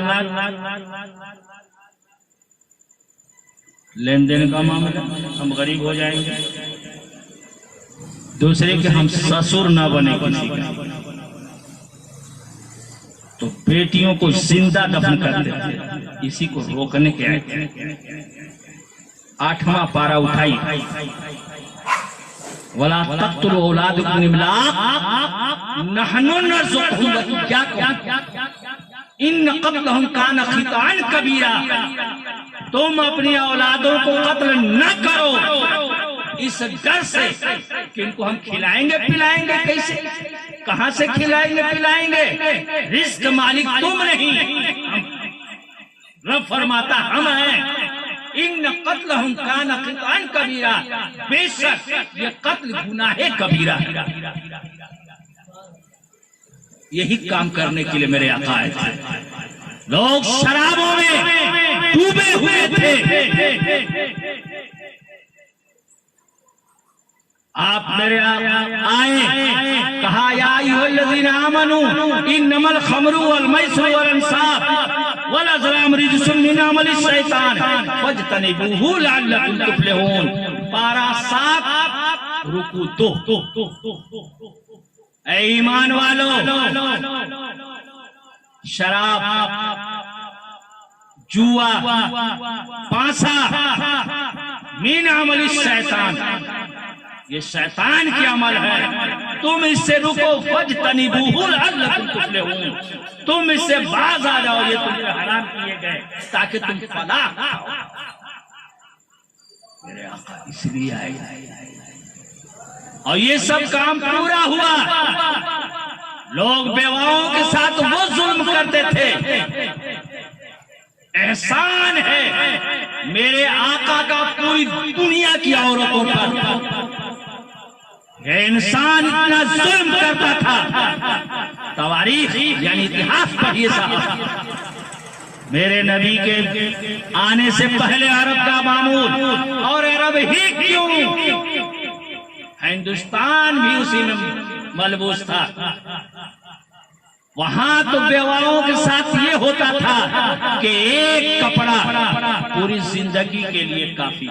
लेन देन का मामला, हम गरीब हो जाएंगे। दूसरे के हम ससुर ना बने किसी का, तो बेटियों को जिंदा दफन करते थे, इसी को रोकने के आए थे। 8वां पारा उठाई, वला तक़्तुलू औलादकुम इमलाक़ नहनु नर्ज़ुक़हुम व इय्याकुम इन क़त्लहुम कान ख़िताअन कबीरा। तुम अपनी औलादों को कत्ल न करो इस डर से कि इनको हम खिलाएंगे पिलाएंगे कैसे, कहां से खिलाएंगे पिलाएंगे? रिज़्क़ मालिक तुम नहीं, रब फरमाता हम हैं। इन क़त्लहुम कान ख़िताअन कबीरा, बेशक ये कत्ल गुनाहे कबीरा। यही काम करने के लिए मेरे आका आए थे। लोग शराबों में डूबे हुए थे, आप मेरे आए, कहा या अय्युहल्लज़ीना आमनू इन्नमल खमरु वल मैसिरु वल अंसाब वल अज़लाम रिज्सुम मिन अमलि शैतान फज्तनिबूहु लअल्लकुम तुफ्लिहून। पारा 7 रुकू 2। ऐ ईमान वालों, शराब, जुआ, पासा मीन अमली शैतान, ये शैतान की अमल है, तुम इससे रुको। फज्तनिबूहु लअल्लकुम तुफ्लिहून, तुम इससे बाज आ जाओ, ये तुम्हें हराम किए गए ताकि तुम फलाह पाओ। मेरे आका इसलिए आए और ये सब काम पूरा हुआ। लोग बेवाओं के साथ वो जुल्म करते थे। एहसान है मेरे आका का पूरी दुनिया की औरतों पर। ये इंसान इतना जुल्म करता था, तवारीख यानी इतिहास पढ़िए साहब। मेरे नबी के आने से पहले अरब का मामूल, और अरब ही क्यों, हिंदुस्तान भी उसी में मलबूस था। वहां तो बेवाओं के साथ ये होता था कि एक कपड़ा पूरी जिंदगी के लिए काफी,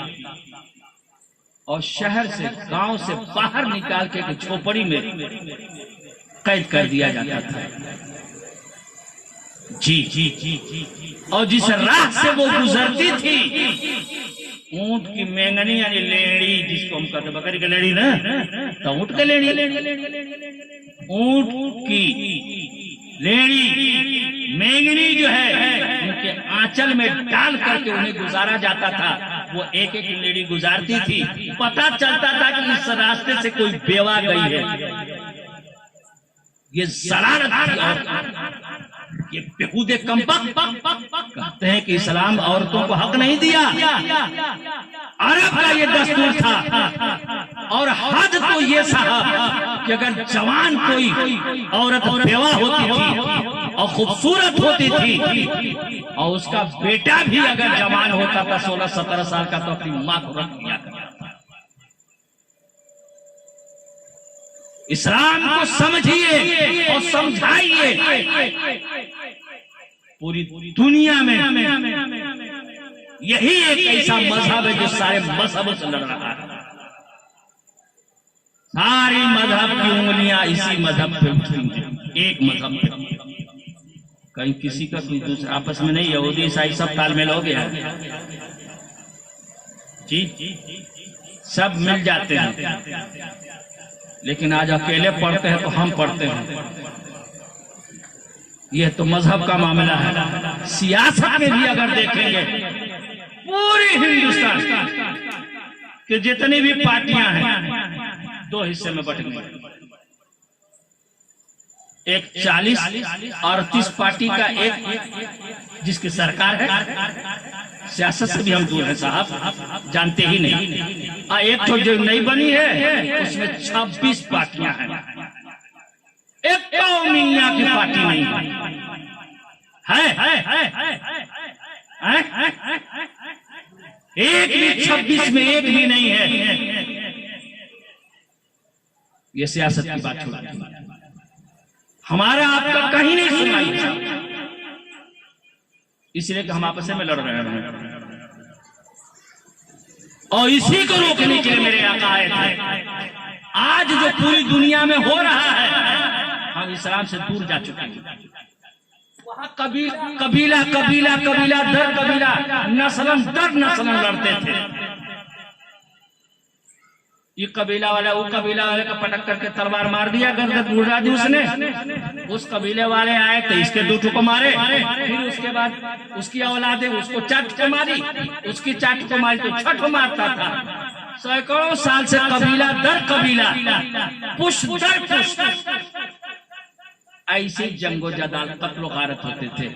और शहर से गांव से बाहर निकाल के झोपड़ी में कैद कर दिया जाता था। जी जी जी जी। और जिस राह से वो गुजरती थी, ऊंट की मेंगनी यानी लेड़ी, जिसको हम कहते बकरी की लेड़ी ना, तो ऊंट की लेड़ी, ऊंट की लेडी मेंगनी जो है उनके आंचल में डाल करके उन्हें गुजारा जाता था। वो एक एक लेडी गुजारती थी, पता चलता था कि इस रास्ते से कोई बेवा गई है। ये शरारत थी और ये बेहूदे कमबख्त कहते हैं कि इस्लाम औरतों को हक नहीं दिया। अरब का ये दस्तूर था और हद तो ये साहब कि अगर जवान कोई औरत बेवा होती थी और खूबसूरत होती थी और उसका बेटा भी अगर जवान होता था 16-17 साल का, तो अपनी मां को रख दिया करता था। इस्लाम को समझिए और समझाइए। पूरी दुनिया में यही एक ऐसा मजहब है जो सारे मजहबों से लड़ रहा है। सारी मजहब की उंगलियां इसी मजहब पे उठी, एक मजहब पे। कहीं किसी का कोई दूसरा आपस में नहीं, यहूदी ईसाई सब तालमेल हो गया जी, सब मिल जाते हैं। लेकिन आज अकेले पढ़ते हैं तो हम पढ़ते हैं। यह तो मजहब का मामला है। सियासत में भी अगर देखेंगे पूरे हिंदुस्तान के जितनी भी पार्टियां हैं 2 हिस्से में बट गई। एक 40-38 पार्टी का एक जिसकी सरकार है। सियासत से भी हम दूर हैं साहब, जानते ही नहीं। एक तो जो नई बनी है उसमें 26 पार्टियां हैं, एक कौमिया की पार्टी नहीं है। एक भी 26 में एक भी नहीं है। ये सियासत की बात छोड़, हमारा आपका कहीं नहीं सुनाई, इसलिए कि हम आपस में लड़ रहे हैं। और इसी को रोकने के लिए मेरे आका आए थे। आज जो पूरी दुनिया में हो रहा है, हम इस्लाम से दूर जा चुके हैं। वहां कबीला दर कबीला, नस्लन दर नस्लन लड़ते थे। ये कबीला वाला वो कबीला वाले का पटक करके तलवार मार दिया, गर्दन उड़ा दी उसने। उस कबीले वाले आए तो इसके 2 ठुको मारे, फिर उसके बाद उसकी औलादे उसको 4 ठुको मारी, उसकी 4 ठुको मारी तो 6 ठुको मारता था। सैकड़ों साल से कबीला दर कबीला, पुश दर पुश, ऐसी जंगो जदाल कत्लो गारत होते थे।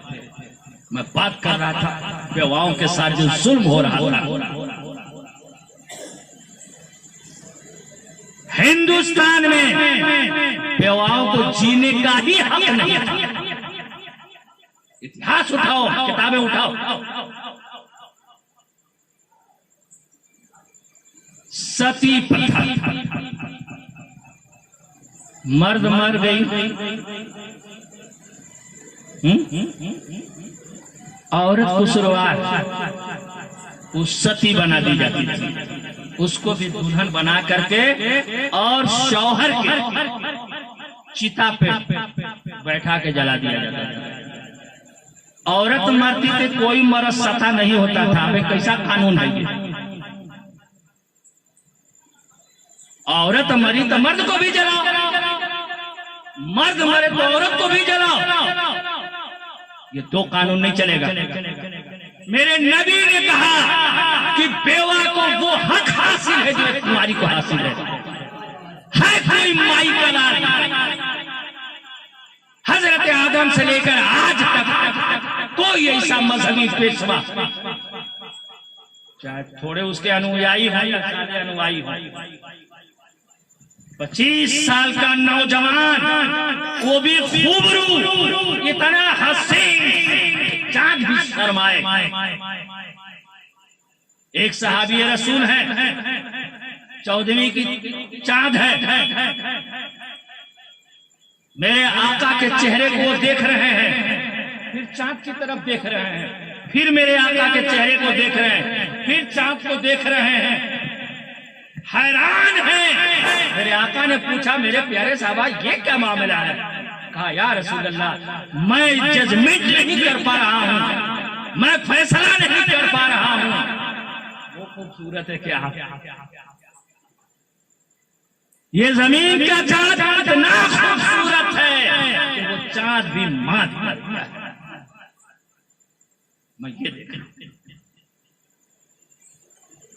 मैं बात कर रहा था बेवाओं के साथ जो जुल्म हो रहा था। हिंदुस्तान में बेवाओं को जीने का ही हक नहीं था। इतिहास उठाओ, किताबें उठाओ, सती प्रथा, मर्द मर गई, औरत को शुरुआत उस सती बना दी जाती थी। उसको भी दुल्हन बना करके और शौहर के चिता पे बैठा के जला दिया जाता था। औरत मरती थी, कोई मर्द सता नहीं होता था। अबे कैसा कानून है ये? औरत मरी तो मर्द को भी जलाओ, मर्द मरे तो औरत को भी जलाओ। ये 2 कानून नहीं चलेगा। मेरे नबी ने कहा कि बेवा को वो हक हासिल है जो एक कुंवारी को हासिल है। कोई माई का लाल हजरत आदम से लेकर आज तक कोई ऐसा मजहबी पेशवा, चाहे थोड़े उसके अनुयायी हो या सारे अनुयायी हो, 25 साल का नौजवान, वो भी खूबरू, इतना हसीन, चांद भी शर्माए। एक सहाबी रसूल है, 14वीं की चांद है। मेरे आका के चेहरे को देख रहे हैं, फिर चांद की तरफ देख रहे हैं, फिर मेरे आका के चेहरे को देख रहे हैं, फिर चांद को देख रहे हैं, हैरान है। मेरे आका ने पूछा, मेरे प्यारे साहबा ये क्या मामला है? कहा, या रसूल अल्लाह, मैं जजमेंट नहीं कर पा रहा हूँ, मैं फैसला नहीं कर पा रहा हूँ। वो खूबसूरत है क्या? ये जमीन का चांद इतना खूबसूरत है कि वो चांद भी मात करता है। मैं ये देख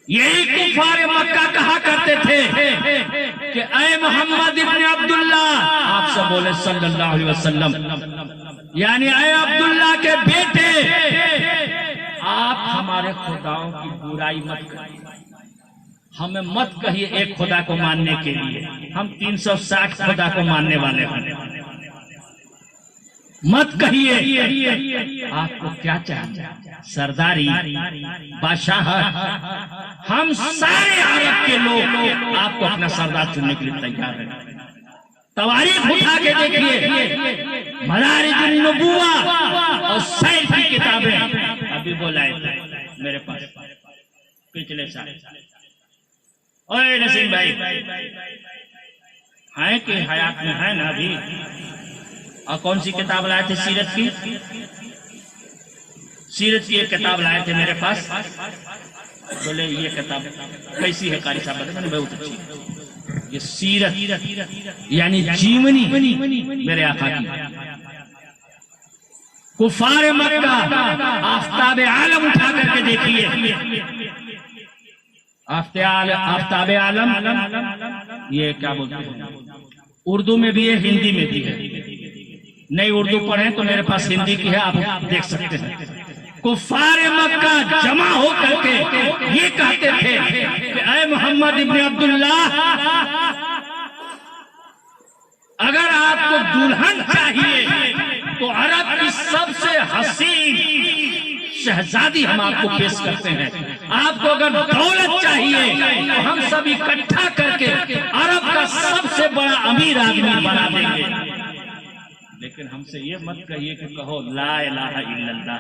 यही कुफारे मक्का कहा करते थे कि ऐ मोहम्मद इब्न अब्दुल्ला, आप सब बोले सल्लल्लाहु अलैहि वसल्लम, यानी ऐ अब्दुल्ला के बेटे, आप हमारे खुदाओं की बुराई मत करिए, हमें मत कहिए एक खुदा को मानने के लिए, हम 360 खुदा को मानने वाले हैं, मत कहिए। आपको क्या चाहिए? सरदारी, बादशाह? हम सारे अरब के लोग आपको अपना सरदार चुनने के लिए तैयार हैं। तवारीख उठा के देखिए, मदारिजुन नबुव्वा और सैर की किताबें अभी बोलाए मेरे पास पिछले साल। ओए नसीम भाई, है कि हयात में है ना अभी? और कौन सी किताब लाए थे? सीरत की, सीरत की एक किताब लाए थे मेरे पास। बोले ये किताब कैसी है कारी साहब? मैंने बहुत अच्छी। ये सीरत यानी जीवनी मेरे आका की। कुफार मक्का आफ्ताब आलम उठा करके देखिए, आफ्ताब आलम ये क्या बोलते हैं? उर्दू में भी है, हिंदी में भी है। नई उर्दू पढ़े तो मेरे पास हिंदी की है, आप देख सकते हैं। कुफार मक्का जमा हो करके ये कहते थे कि ऐ मोहम्मद इब्न अब्दुल्ला, अगर आपको दुल्हन चाहिए तो अरब की सबसे हसीन शहजादी हम आपको पेश करते हैं। आपको अगर दौलत चाहिए तो हम सब इकट्ठा करके अरब का सबसे बड़ा अमीर आदमी बना देंगे। लेकिन हमसे ये मत कहिए कि कहो ला इलाहा इल्लल्लाह,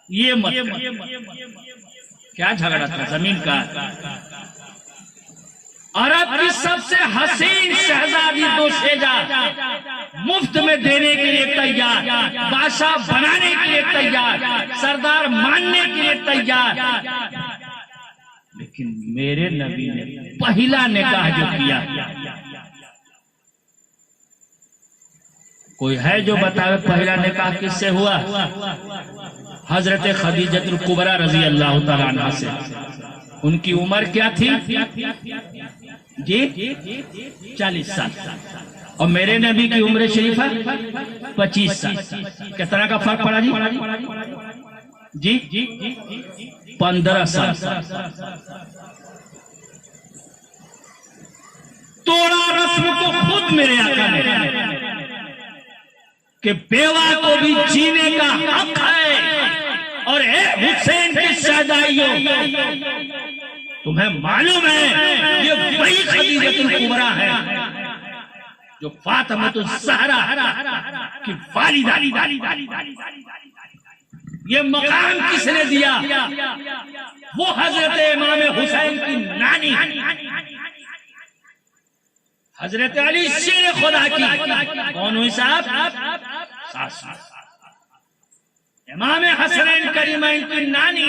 ये मत। क्या झगड़ा था जमीन का? अरब की सबसे हसीन शहजादी दोशेजा मुफ्त में देने के लिए तैयार, बादशाह बनाने के लिए तैयार, सरदार मानने के लिए तैयार। लेकिन मेरे नबी ने पहला निकाह जो किया, कोई है जो बतावे पहला निकाह किससे हुआ? हजरत खदीजतुल कुबरा रजी अल्लाह तआला अन्हा से। उनकी उम्र क्या थी जी? 40 साल। और मेरे नबी की उम्र शरीफा 25 साल। कितना का फर्क पड़ा जी? 15 साल। तोड़ा रस्म को खुद मेरे आका ने कि बेवा को भी जीने का हक है। और ए हुसैन की शहजादियों, तुम्हें मालूम है ये वही खदीजतुल कुबरा है जो फातिमातुल ज़हरा की वालिदा। ये मकाम किसने दिया? वो हजरत इमाम हुसैन की नानी हजरत अली शेर खुदा की। कौन हुई साहब? सास। इमाम हसनैन करीमैन की नानी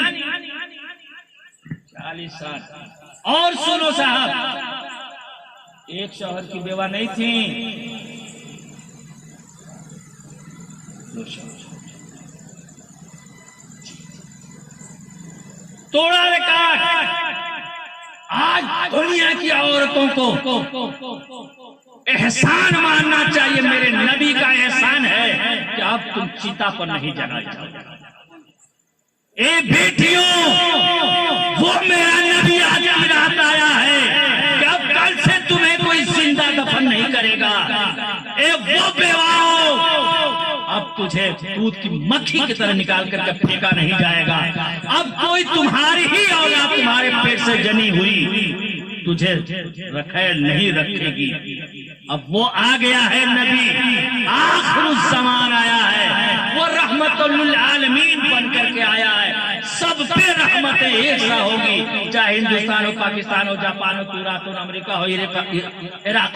40 साल। और सुनो साहब, एक शौहर की बेवा नहीं थी, तोड़ा रिकॉर्ड। आज दुनिया की औरतों को एहसान मानना चाहिए। मेरे नबी का एहसान है कि अब तुम चिता पर नहीं जाना चाहते। ए बेटियों, वो मेरा नबी आज रात आया है कि अब कल से तुम्हें कोई जिंदा दफन नहीं करेगा। ए वो बेवाओं, अब तुझे दूध की मक्खी की तरह निकाल करके फेंका नहीं जाएगा। अब कोई तुम्हारी ही औलाद तुम्हारे पेट से जनी हुई तुझे रखे नहीं रखेगी। अब वो आ गया है नबी, आखिरुल ज़मान आया है, वो रहमतुल आलमीन बन करके आया है। सब पे रहमतें एक सा होगी, चाहे हिंदुस्तान हो, पाकिस्तान हो, जापान हो, तुरातुन, अमेरिका हो, इराक,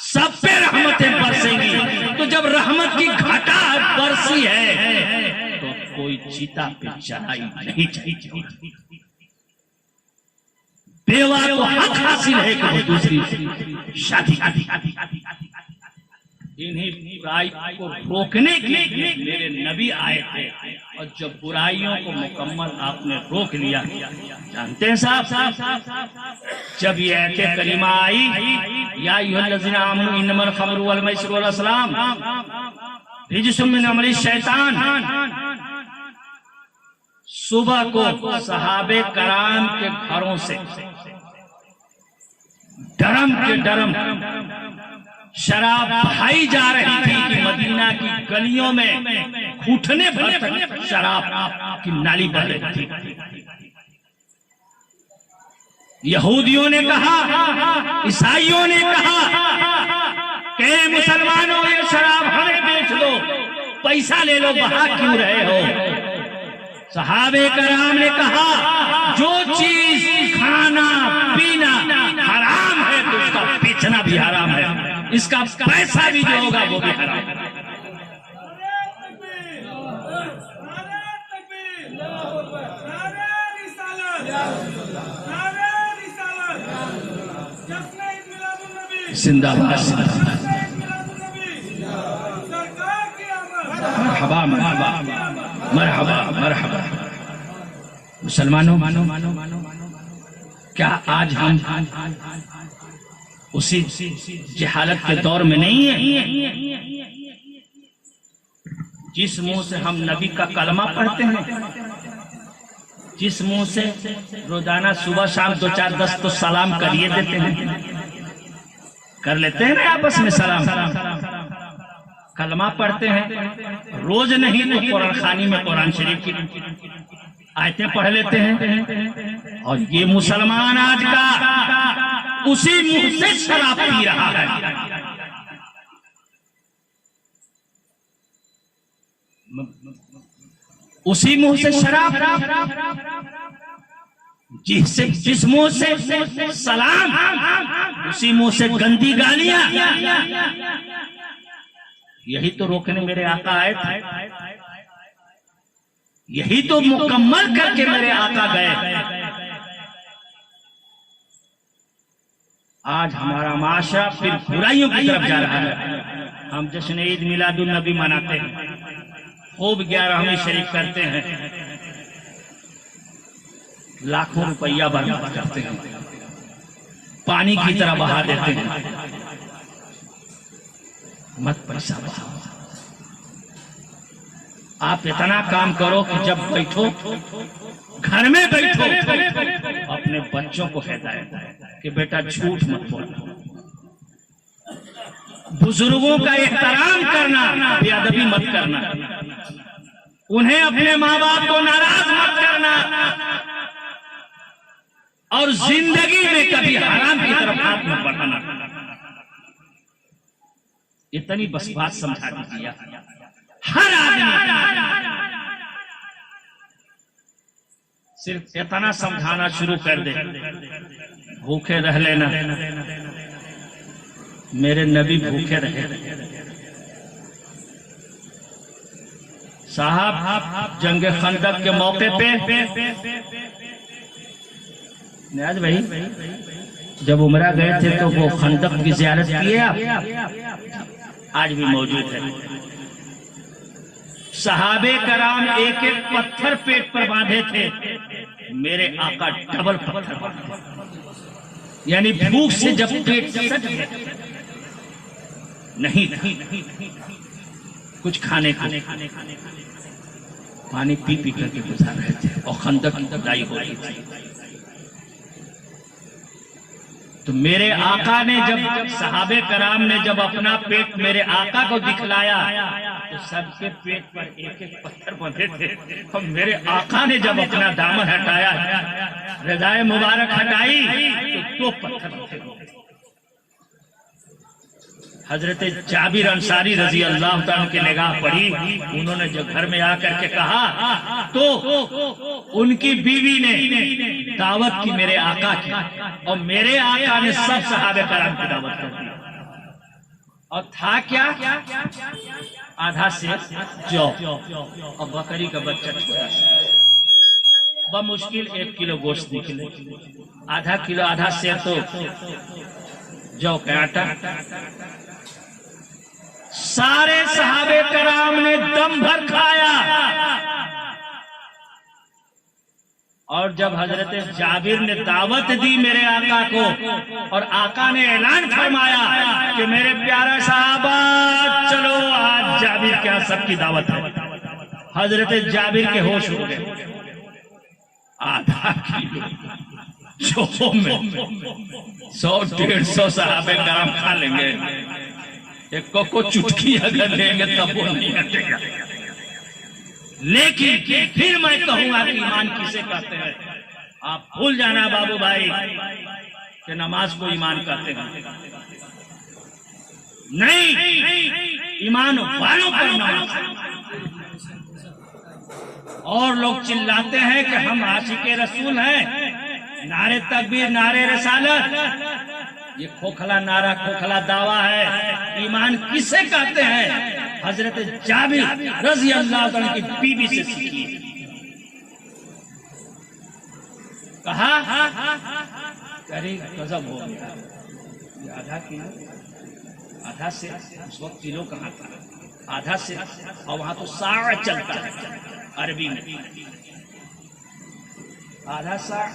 सब पे रहमतें बरसेंगी। तो जब रहमत की घटा बरसी है तो कोई चिता पे चढ़ाई नहीं चाहिए। बेवा को हक हासिल है कि वो दूसरी शादी करे। इन्हीं बुराई को रोकने के लिए मेरे नबी आए थे, और जब बुराइयों को मुकम्मल आपने रोक लिया, जानते हैं साहब, जब ये आयत करीमा आई, या अय्युहल्लज़ीना आमनू इन्नमल खम्रु वल मैसिरु वल अस्लाम रिज्सुम मिन अमलि शैतान, सुबह को सहाबे कराम के घरों से डरम के डरम शराब बहाई जा रही थी कि मदीना की गलियों में घुटने भर तक शराब की नाली बह रही थी। यहूदियों ने कहा, ईसाइयों ने कहा कि मुसलमानों ये शराब हमें बेच दो, पैसा ले लो, बहा क्यों रहे हो। सहाबे कराम ने कहा, जो चीज खाना पीना हराम है तो उसका बेचना भी हराम है, इसका पैसा भी जो होगा वो भी हराम है। जिंदाबाद मरहबा मरहबा मरहबा मरहबा। मुसलमानों, क्या आज हम उसी जहालत के दौर में नहीं है? जिस मुंह से हम नबी का कलमा पढ़ते हैं, जिस मुंह से रोजाना सुबह शाम 2-4-10 तो सलाम करिए देते हैं, कर लेते हैं ना आपस में सलाम, कलमा पढ़ते हैं, रोज नहीं तो कुरान खानी में कुरान शरीफ की आयतें पढ़ लेते हैं। और ये मुसलमान आज का उसी मुंह से शराब पी रहा है। उसी मुंह से शराब, जिस मुंह से सलाम, उसी मुंह से गंदी गालियां। यही तो रोकने मेरे आका आए थे, यही तो मुकम्मल करके मेरे आका गए। आज हमारा माशरा फिर बुराइयों की तरफ जा रहा है। हम जश्न ईद मिलादुन नबी मनाते हैं, खूब 11वीं शरीफ करते हैं, लाखों रुपया बर्बाद करते हैं, पानी की तरह बहा देते हैं। मत पैसा बहाओ, आप इतना काम करो कि जब बैठो, घर में बैठो, अपने बच्चों को हिदायत कि बेटा झूठ मत बोलना, बुजुर्गों का एहतराम करना, बेअदबी मत करना, उन्हें अपने माँ बाप को नाराज मत करना, और जिंदगी में कभी हराम की तरफ हाथ मत बढ़ाना। इतनी बस बात समझा दीजिए। हर आदमी सिर्फ इतना समझाना शुरू कर दे, भूखे रह लेना, मेरे नबी भूखे रहे। साहब जंग खंदक के मौके पे नियाज भाई जब उमरा गए थे तो वो खंदक की ज़ियारत किए आप? आज भी मौजूद है। सहाबे कराम एक एक पत्थर पेट पर बांधे थे, मेरे आका डबल पत्थर बांधे, यानी भूख से जब पेट सट गया, नहीं कुछ खाने को, पानी पी पी करके गुजार रहे थे, और खंदक की खुदाई हो रही थी। तो मेरे आका ने जब, सहाबे कराम ने जब अपना पेट मेरे आका को दिखलाया, तो सबके पेट पर एक एक पत्थर बंधे थे, और मेरे आका ने जब अपना दामन हटाया, रज़ाए मुबारक हटाई, तो 2 पत्थर बंधे। हजरत जाबिर अंसारी रजी अल्लाह तआला की निगाह पड़ी, उन्होंने जब घर में आकर के कहा, तो उनकी बीवी ने दावत की मेरे आका की, और मेरे आका ने सब सहाबे कराम की दावत कर दी। और था क्या? आधा से जौ और बकरी का बच्चा छोटा सा। बमुश्किल 1 किलो गोश्त निकले, आधा किलो आधा सेर तो जौ का आटा। सारे सहाबे कराम ने दम भर खाया और जब हजरत जाबिर ने दावत दी मेरे आका को और आका ने ऐलान फरमाया कि मेरे प्यारा साहबा चलो आज जाबिर क्या सबकी दावत है, हजरत जाबिर के होश हो गए। आधा किलो जो में 100-150 सहाबे कराम खा लेंगे, एक को चुटकी अगर लेंगे तब वो नहीं हटेगा। लेकिन फिर मैं कहूंगा कि ईमान किसे कहते हैं। आप भूल जाना बाबू भाई कि नमाज को ईमान कहते हैं, नहीं, ईमान वालों पर नमाज। और लोग चिल्लाते हैं कि हम आशिके रसूल हैं, नारे तकबीर नारे रिसालत, ये खोखला नारा खोखला दावा है। ईमान किसे कहते हैं? हजरत जाबिर रज़ी अल्लाह तआला की बीवी से सीखी। कहा अरे गजब हो गया, आधा किलो, आधा से उस वक्त किलो कहाँ था, आधा से, और वहां तो साड़ चलता है अरबी में, आधा साड़।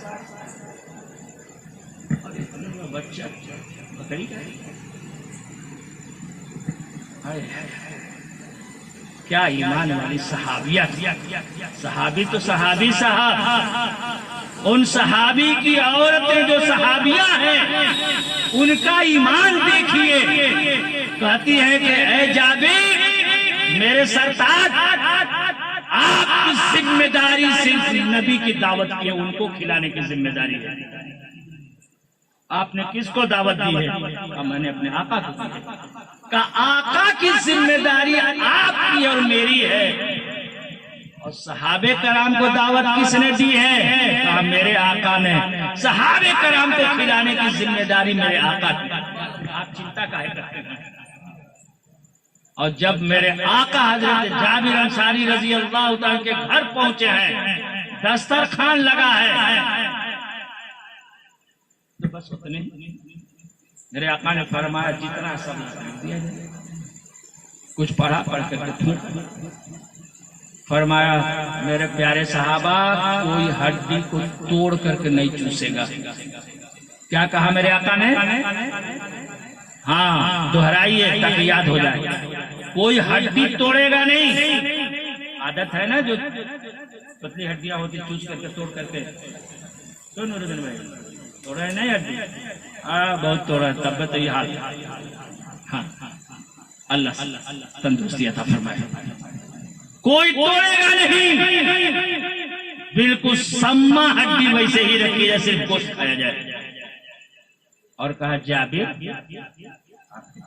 बच्चा बकरी का क्या ईमान वाली सहाबिया थी। सहाबी तो सहाबी साहब, उन सहाबी की औरतें जो सहाबिया हैं उनका ईमान देखिए। कहती है कि ऐ जाबिर मेरे सरताज, आपकी जिम्मेदारी सिर्फ नबी की दावत की है, उनको खिलाने की जिम्मेदारी है। आपने किसको दावत दी है? मैंने अपने आका को दी है। का आका की जिम्मेदारी आपकी और मेरी है। और सहाबे कराम को दावत किसने दी है? कहा मेरे आका ने। सहाबे कराम को खिलाने की जिम्मेदारी मेरे आका की। आप चिंता काहे करते हैं? और जब मेरे आका हजरत जाबिर अंसारी रजी अल्लाह तआला के घर पहुंचे हैं, दस्तरखान लगा है, तो बस उतने मेरे आका ने फरमाया जितना सब दिया जाए। कुछ पढ़ा पढ़ करके फरमाया मेरे प्यारे सहाबा कोई हड्डी को तोड़ करके नहीं चूसेगा। क्या कहा मेरे आका ने? हाँ दोहराइए ताकि याद हो जाए। कोई हड्डी तोड़ेगा नहीं। आदत है ना जो पतली हड्डियां होती चूस करके तोड़ करके, तो नूरुद्दीन भाई तोड़ा है नहीं हड्डी? बहुत तोड़ा है, तब तो ये हाल। हाँ अल्लाह तंदुरुस्ती अता फरमाए। कोई तोड़ेगा नहीं, बिल्कुल सम्मा हड्डी वैसे ही रखी जैसे गोश्त खाया जाए। और कहा जाबिर आपके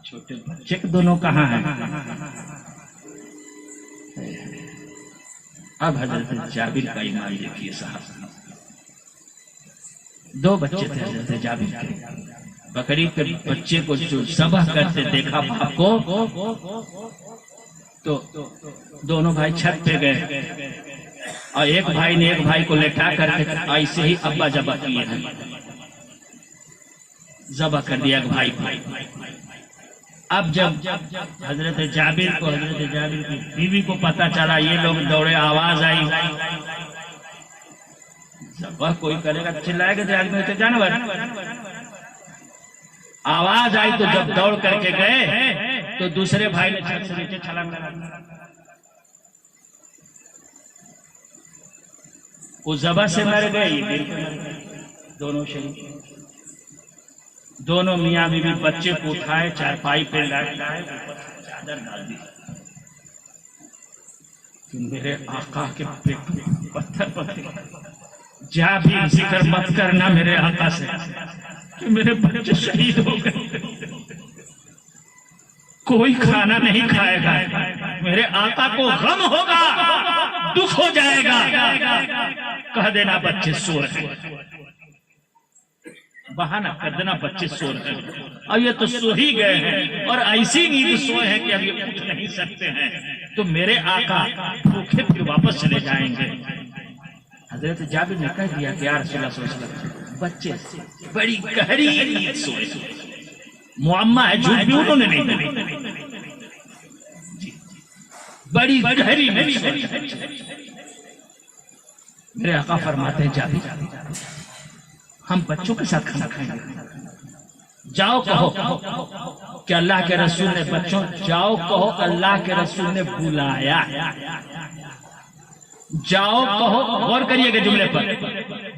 छोटे बच्चे के दोनों कहाँ हैं? अब हजरत जाबिर का ईमान देखिए साहब। 2 बच्चे थे हजरत जाबिर के। बकरी के बच्चे को जो ज़बह करते देखा बाप को, तो दोनों भाई छत पे गए और एक भाई ने एक भाई को लेटा करके ऐसे ही अब्बा जबा किए हैं, ज़बह कर दिया भाई को। अब जब हजरत जाबिर की बीवी को पता चला, ये लोग दौड़े, आवाज आई, ज़बह कोई करेगा चिल्लाएगा तो आदमी तो जानवर। आवाज आई तो जब दौड़ करके गए तो दूसरे भाई ने छत से नीचे छलांग लगा। वो ज़बह से मर गए, दोनों शहीद। दोनों मियाँ बीवी बच्चे को उठाए, चारपाई पे लाए, चादर डाल दी। मेरे आका के पेट में पत्थर पत्थर। जा भी जिक्र मत करना मेरे आका से कि मेरे बच्चे शहीद हो गए। कोई खाना नहीं खाएगा, मेरे आका को गम होगा, दुख हो जाएगा। कह देना बच्चे सो रहे, बहाना कर देना बच्चे सो रहे हैं। और ये तो सो ही गए हैं और ऐसी नींद सोए हैं कि अब ये उठ नहीं सकते हैं। तो मेरे आका भूखे फिर वापस चले जाएंगे। हजरत जाबिर ने कह दिया कि या रसूलल्लाह सल्लल्लाहु अलैहि वसल्लम बच्चे से बड़ी गहरी नींद सोए, मुअम्मा है, झूठ भी उन्होंने नहीं बोला, बड़ी गहरी नींद सोए। मेरे आका फरमाते हैं जाबिर हम बच्चों के साथ खाना खाएंगे, जाओ कहो कि अल्लाह के रसूल ने, बच्चों जाओ कहो अल्लाह के रसूल ने बुलाया, जाओ कहो, गौर करिएगा जुमले पर,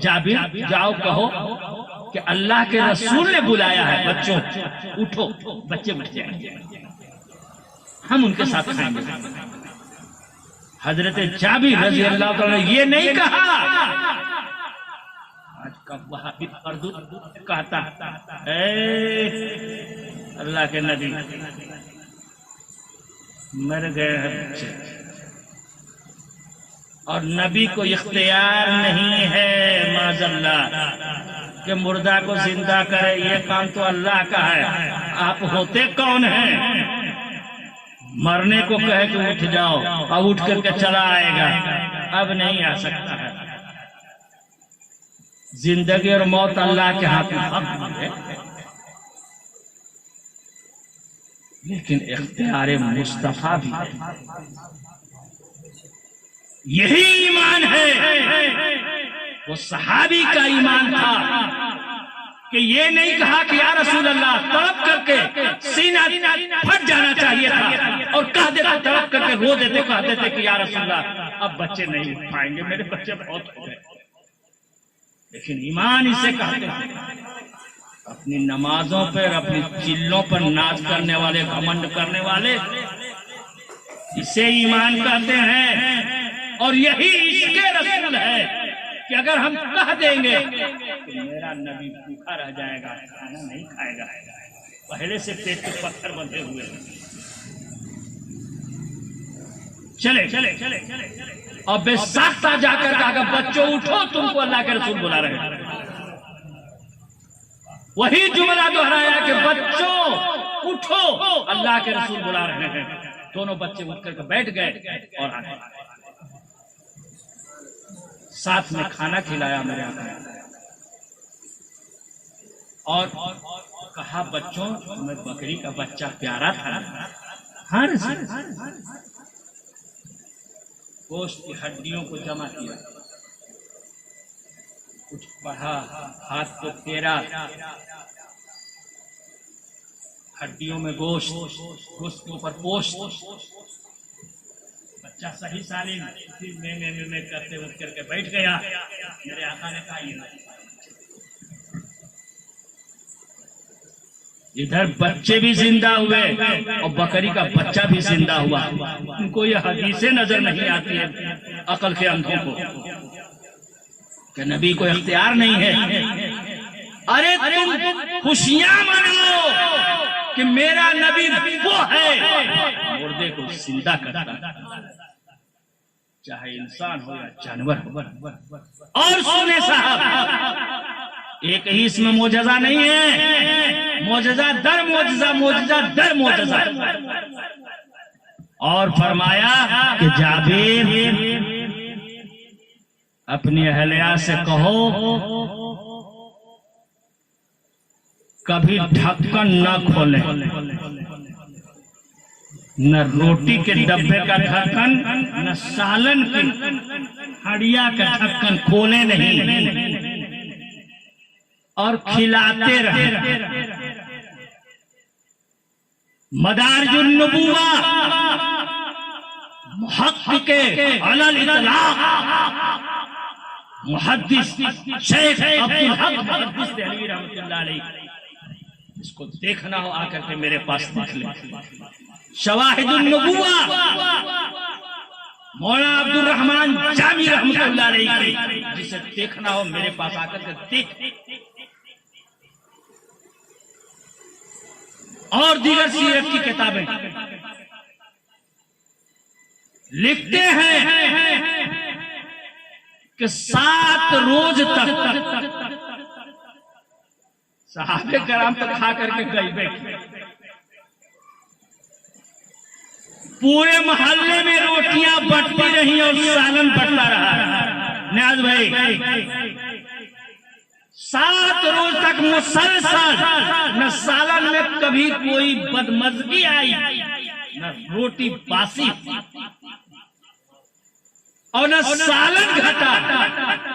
जाबिर जाओ कहो कि अल्लाह के रसूल ने बुलाया है, बच्चों उठो, बच्चे उठ जाएंगे, हम उनके साथ खाएंगे। हजरत जाबिर रजी अल्लाह ताला ने ये नहीं कहा, आज का वहाबी फर्दू कहता अल्लाह के नबी मर गए हैं बच्चे, और नबी को इख्तियार नहीं है माज़अल्लाह कि मुर्दा को जिंदा करे, ये काम तो अल्लाह का है, आप होते कौन हैं? मरने को कहे कि उठ जाओ, अब उठ करके चला आएगा, अब नहीं आ सकता है। जिंदगी और मौत अल्लाह के हाथ में है, लेकिन इख्तियार मुस्तफा भी है। यही ईमान है, वो सहाबी का ईमान था कि ये नहीं कहा कि या रसूल अल्लाह, तड़प करके सीना फट जाना चाहिए था और कह देते, तड़प करके रो देते, कह देते कि या रसूल अल्लाह अब बच्चे नहीं उठ पाएंगे, मेरे बच्चे बहुत हो गए। लेकिन ईमान इसे कहते हैं, अपनी नमाजों पर, अपनी चिल्लों पर नाच करने वाले, घमंड करने वाले, इसे ईमान कहते हैं। और यही इसके रसूल है कि अगर हम कह देंगे तो मेरा नबी भूखा रह जाएगा, खाना नहीं खाएगा, पहले से पेट पे पत्थर बंधे हुए हैं। चले चले चले चले और बेसाख्ता जाकर कहा बच्चों उठो, तुमको अल्लाह के रसूल बुला रहे हैं। वही जुमला दोहराया कि बच्चों उठो, अल्लाह के रसूल बुला रहे हैं। दोनों बच्चे उठ करके बैठ गए और आ गए, साथ में खाना खिलाया मेरे आका ने, और कहा बच्चों तुम्हें बकरी का बच्चा प्यारा था? हाँ, गोश्त की हड्डियों को जमा किया, कुछ पढ़ा, हाथ को फेरा, हड्डियों में गोश्त, गोश्त के ऊपर पोस्ट, बच्चा सही सालिम में करते उठ करके बैठ गया। मेरे आका ने कहा इधर बच्चे भी जिंदा हुए और बकरी का बच्चा भी जिंदा हुआ। उनको ये हदीसें नजर नहीं आती है अकल के अंधों को कि नबी को इख्तियार नहीं है। अरे तुम खुशियां मान लो कि मेरा नबी वो है मुर्दे को जिंदा करता, चाहे इंसान हो या जानवर हो। और सुने साहब, एक ही इसमें मोजज़ा नहीं है, मोजज़ा दर मोजज़ा, मोजज़ा दर मोजज़ा। और फरमाया कि जाबिर अपनी अहलिया से कहो कभी ढक्कन न खोले, न रोटी के डब्बे का ढक्कन, न सालन की हड़िया का ढक्कन खोले नहीं, और खिलाते रहे। मदारिजुन नबुव्वा मुहक्किक अलल इतलाक मुहद्दिस शेख अब्दुल हक मुहद्दिस देहलवी रहमतुल्लाह अलैह, इसको देखना हो आकर के मेरे पास देख ले। शवाहिदुन नबुव्वा मौलाना अब्दुल रहमान जामी रहमतुल्लाह अलैह, जिसे देखना हो मेरे पास आकर के देख। और दीगर सीरत की किताबें लिखते हैं कि 7 रोज तक सहाबे कराम तक खा करके गए, पूरे मोहल्ले में रोटियां बंटती रही और सालन बंटता रहा। न्याज भाई 7 रोज तक मुसलसल न सालन में कभी कोई बदमजगी आई, न रोटी बासी और न सालन घटा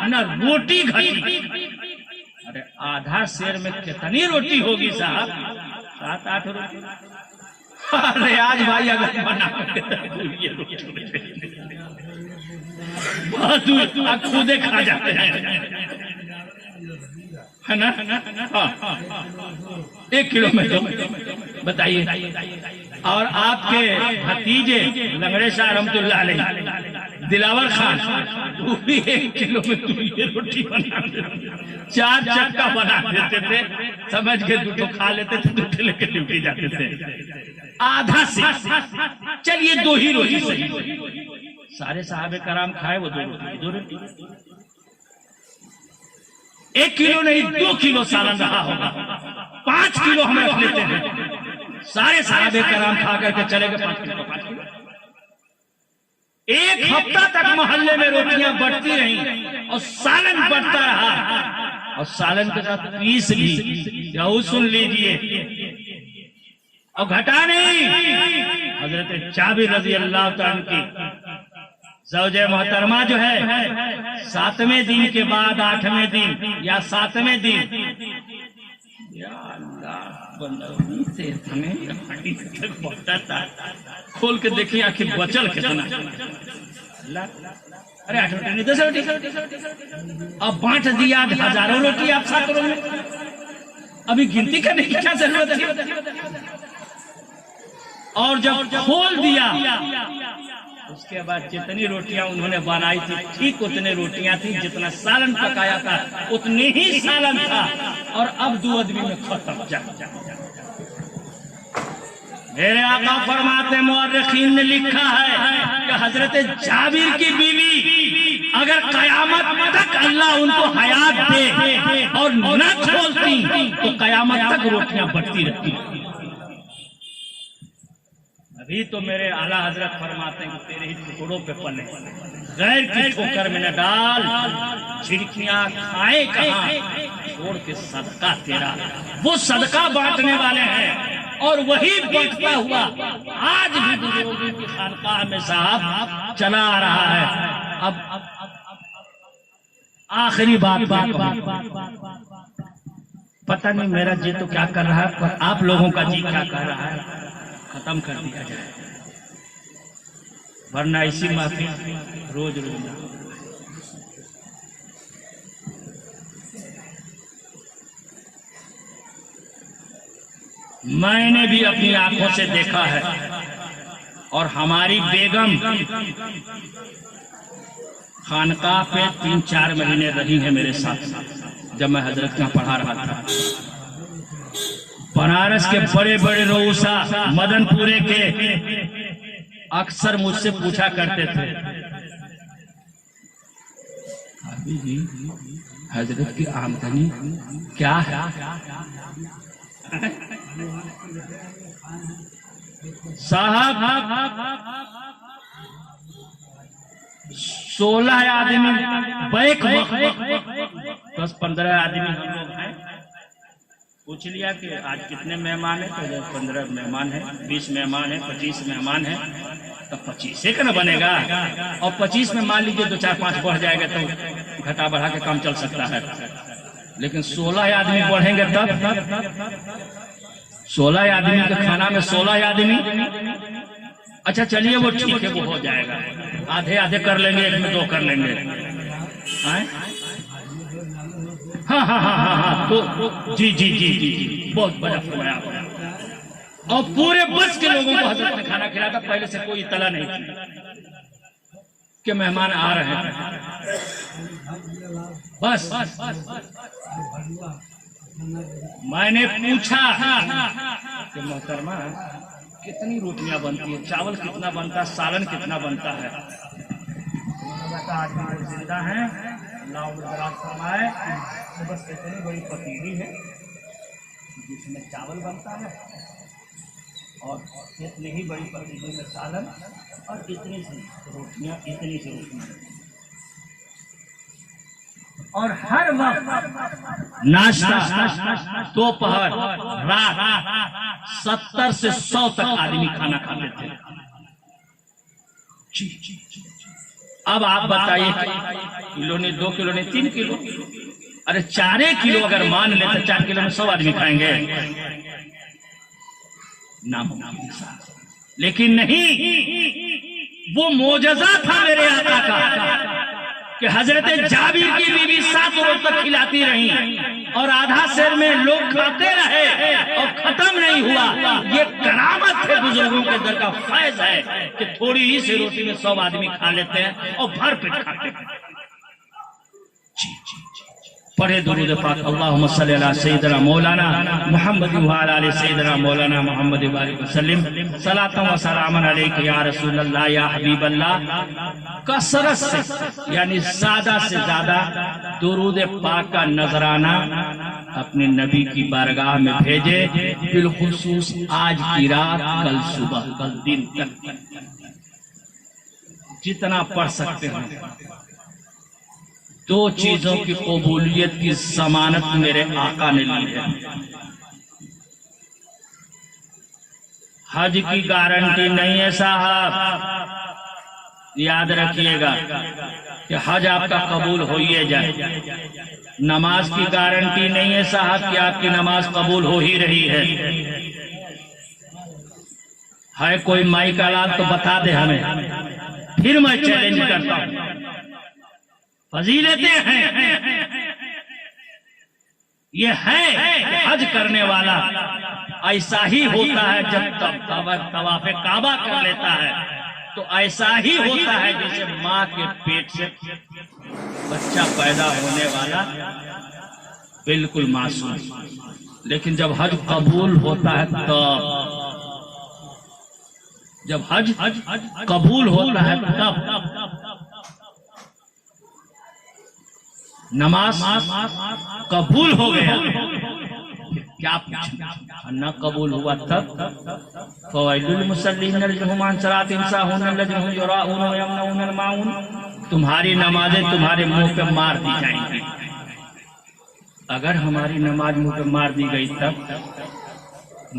न रोटी घटी। अरे आधा शेर में कितनी रोटी होगी साहब? 7-8 रोटी। अरे आज भाई अगर बना खुदे खा जाते हैं, है ना? हाँ 1 किलो में तो बताइए। और आपके भतीजे लंगड़े शाह रहमतुल्लाह अलैह दिलावर खान, वो भी 1 किलो में तुलिए रोटी बना देते, 4 चक्का बना देते थे, समझ के 2 खा लेते थे, 2 लेके ड्यूटी जाते थे। आधा से चलिए 2 ही रोटी सही, सारे साहबे कराम खाए वो 2 रोटी। 1 किलो नहीं 2 किलो सालन रहा होगा, 5 किलो हम रख लेते हैं। सारे साहबे कराम खा करके चले गए 5 किलो। 1 हफ्ता तक मोहल्ले में रोटियां बढ़ती रही और सालन बढ़ता रहा, और सालन के साथ पीस भी, यहू सुन लीजिए, और घटा नहीं। हजरत जाबिर रजी अल्लाह ताला की ज़ौजे मोहतरमा जो है 7वें दिन के बाद 8वें दिन या 7वें दिन, या अल्लाह से हमें पहुंचा था, खोल के देखिए आखिर बचल कितना। अरे 8 रोटी नहीं 10 रोटी, अब बांट दिया हजारों रोटी आप 7 रोटी में, अभी गिनती करने की क्या जरूरत है? और जब खोल दिया उसके बाद जितनी रोटियां उन्होंने बनाई थी ठीक उतने रोटियां थी, जितना सालन पकाया था उतनी ही सालन था, और अब 2 आदमी में खत्म। मेरे आका फरमाते मुअर्रिखीन ने लिखा है कि हजरत जाबिर की बीवी अगर कयामत तक अल्लाह उनको हयात दे और न खोलती तो कयामत तक रोटियां बढ़ती रहती। अभी तो मेरे आला हजरत फरमाते हैं तेरे ही टुकड़ों पे पले, गैर की ठोकर में न डाल, झिड़कियां खाए कहां, छोड़ के सदका तेरा। वो सदका बांटने वाले हैं और वही बांटता हुआ आज भी बुजुर्गों की खानकाह में साहब चला आ रहा है। अब आखिरी बात पता नहीं मेरा जी तो क्या कर रहा है, पर आप लोगों का जी क्या कर रहा है, खत्म कर दिया जाए, वरना इसी महफिल रोज रोज। मैंने भी अपनी आंखों से देखा है, और हमारी बेगम खानकाह पे 3-4 महीने रही है मेरे साथ जब मैं हजरत का पढ़ा रहा था। बनारस के बड़े बड़े रोसा मदनपुरे के अक्सर मुझसे पूछा करते थे, अभी जी हजरत की आमदनी क्या है? साहब 16 आदमी बैक 10-15 आदमी हम लोग हैं। पूछ लिया कि आज कितने मेहमान हैं, तो 15 मेहमान हैं, 20 मेहमान हैं, 25 मेहमान हैं, तो 25 से ना बनेगा। और 25 में मान लीजिए 2-4-5 बढ़ जाएगा तो घटा बढ़ा के काम चल सकता है, लेकिन 16 आदमी बढ़ेंगे तब 16 आदमी के खाना में 16 आदमी। अच्छा चलिए वो ठीक है, वो हो जाएगा, आधे आधे कर लेंगे, 1 में 2 कर लेंगे। हाँ हाँ हाँ हाँ हाँ, तो जी जी जी जी जी बहुत बड़ा फरमाया आपने। और पूरे बस के लोगों को हजरत ने खाना खिलाया था, पहले से कोई इतला नहीं थी कि मेहमान आ रहे हैं। बस मैंने पूछा कि मोहतरमा कितनी रोटियां बनती है, चावल कितना बनता है, सालन कितना बनता है? आज जिंदा है फरमाए तो बस इतनी बड़ी पतीली है जिसमें चावल बनता है, और इतनी ही बड़ी पतीली में सालन, और इतनी सी रोटियां, इतनी सी रोटियां। और हर वक्त नाश्ता, दोपहर, रात 70 से 100 तक आदमी खाना खाते थे। अब आप बताइए, किलो नहीं, 2 किलो नहीं, 3 किलो, अरे 4 किलो अगर मान ले तो 4 किलो में 100 आदमी खाएंगे? लेकिन नहीं, वो मोजज़ा था मेरे आका का कि हजरत जाबिर की बीवी 7 रोज तक खिलाती रही और आधा शेर में लोग खाते रहे और खत्म नहीं हुआ। ये करामत है, बुजुर्गों के दर का फैज है कि थोड़ी ही सी रोटी में 100 आदमी खा लेते हैं और भर पेट खाते हैं। पढ़े दुरूद पाक, अल्लाहुम्मा सल्ली अला सय्यिदना मौलाना मुहम्मद व अला आलि सय्यिदना मौलाना मुहम्मद व बारिक वसल्लम सलातन व सलामन अलैका या रसूलल्लाह या हबीबल्लाह। कसरत से यानी ज्यादा से ज्यादा दुरूद पाक का नजराना अपने नबी की बारगाह में भेजे, बिलखुसूस आज की रात, कल सुबह, कल दिन तक जितना पढ़ सकते हैं। 2 चीजों की कबूलियत की जमानत मेरे आका ने ली है। हज की गारंटी नहीं है साहब, याद रखिएगा कि हज आपका कबूल हो ही जाए। नमाज की गारंटी नहीं है साहब कि आपकी नमाज कबूल हो ही रही है कोई माई का लाल तो बता दे हमें, फिर मैं चैलेंज करता हूं। फजीलतें हैं, ये है हज करने वाला ऐसा ही होता है जब तवाफ़े काबा कर लेता है तो ऐसा ही होता है जैसे माँ के पेट से बच्चा पैदा होने वाला, बिल्कुल मासूम। लेकिन जब हज कबूल होता है जब हज कबूल होता है तब नमाज कबूल हो गया, क्या न कबूल हुआ तब फवैलुल मुसल्लीन अलज़ीहुम अन सलातिहिम साहून अलज़ीहुम युराऊन व यमनऊन अलमाऊन। तुम्हारी नमाजें तुम्हारे मुंह पे मार दी जाएंगी। अगर हमारी नमाज मुंह पे मार दी गई तब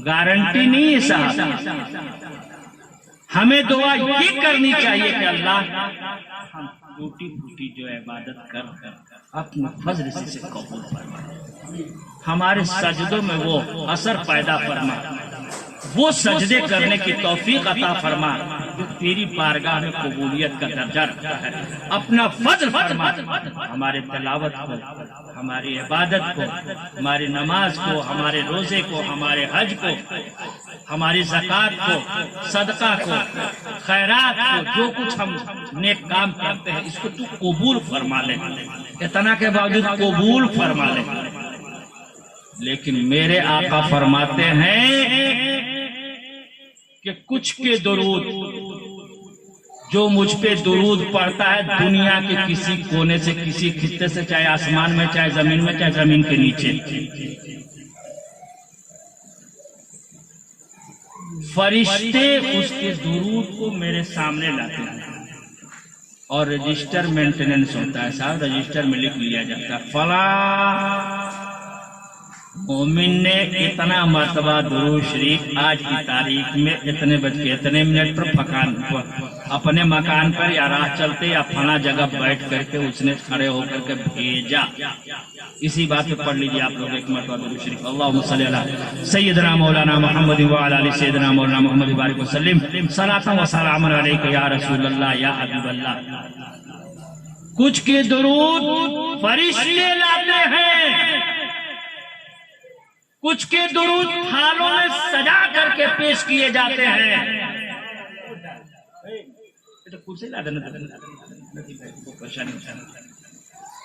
गारंटी नहीं है साहब। हमें दुआ ये करनी चाहिए कि अल्लाह हम टूटी फूटी जो इबादत कर अपने फजल से कबूल फरमा, हमारे सजदों में वो असर पैदा फरमा, वो सजदे करने की तौफीक अता फरमा जो तेरी बारगाह में कबूलियत का दर्जा रखता है। अपना फजल फरमा, हमारे तिलावत को, हमारी इबादत को, हमारी नमाज को, हमारे रोजे को, हमारे हज को, हमारी ज़कात को, सदका को, खैरात को, जो कुछ हम नेक काम करते हैं इसको तू कबूल फरमा ले। इतना के बावजूद कबूल फरमा ले। लेकिन मेरे आका फरमाते हैं कि कुछ के दुरूद, जो मुझ पे दुरूद पढ़ता है दुनिया के किसी कोने से, किसी खित्ते से, चाहे आसमान में, चाहे जमीन में, चाहे जमीन के नीचे, फरिश्ते उसके दुरूद को मेरे सामने लाते हैं और रजिस्टर मेंटेनेंस होता है साहब, रजिस्टर में लिख लिया जाता है फला मोमिन ने इतना मर्तबा दुरूद शरीफ आज की तारीख में इतने बज के इतने मिनट पर अपने मकान पर या राह चलते या फला जगह बैठ करके उसने खड़े होकर के भेजा। इसी बात पे पढ़ लीजिए आप लोग एक मर्तबा दुरूद शरीफ, अल्लाहुम्मा सल्ली अला सय्यिदना मौलाना मुहम्मद व अला आलि सय्यिदना मौलाना मुहम्मद बारिक वसल्लम सलातन व सलामन अलैका या रसूलल्लाह या हबीबल्लाह। कुछ के दुरूद फरिश्ते लाते हैं, कुछ के दुरूद थालों में सजा करके पेश किए जाते हैं।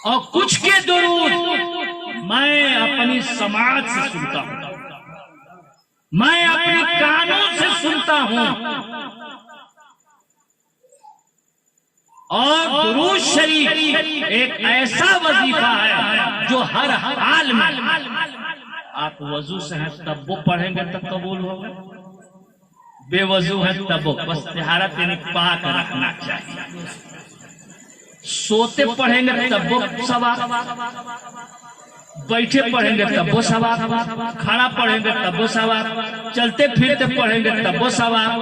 और कुछ के दुरूद मैं अपनी समाज से सुनता हूं, मैं अपने कानों से सुनता हूं। और दुरूद शरीफ एक ऐसा वजीफा है जो हर हाल में, आप वजू से हैं तब वो पढ़ेंगे तब कबूल होगा, बेवजू है तब वो, बस तिहारत यानी पाक रखना चाहिए। सोते पढ़ेंगे तब वो सवाब, बैठे पढ़ेंगे तब वो सवाब, खड़ा पढ़ेंगे तब वो सवाब, चलते फिरते पढ़ेंगे तब वो सवाब।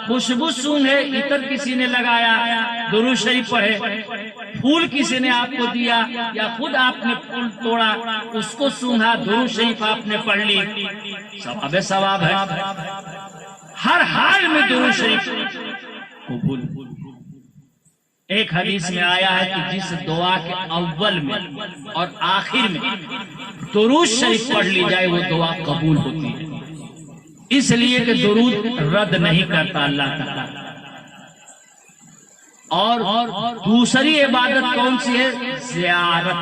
खुशबू सूंघे, इतर किसी ने लगाया, दुरूद शरीफ पढ़े, फूल किसी ने आपको दिया या खुद आपने फूल तोड़ा उसको सूंघा, दुरूद शरीफ आपने पढ़ ली, सवाब सवाब है। हर हाल में दुरूद शरीफ कबूल। एक हदीस में आया है कि जिस दुआ के अव्वल में और आखिर में दुरूद शरीफ पढ़ ली जाए वो दुआ कबूल होती है, इसलिए कि दुरूद रद्द नहीं करता अल्लाह ताला। और दूसरी इबादत कौन सी है? ज़ियारत,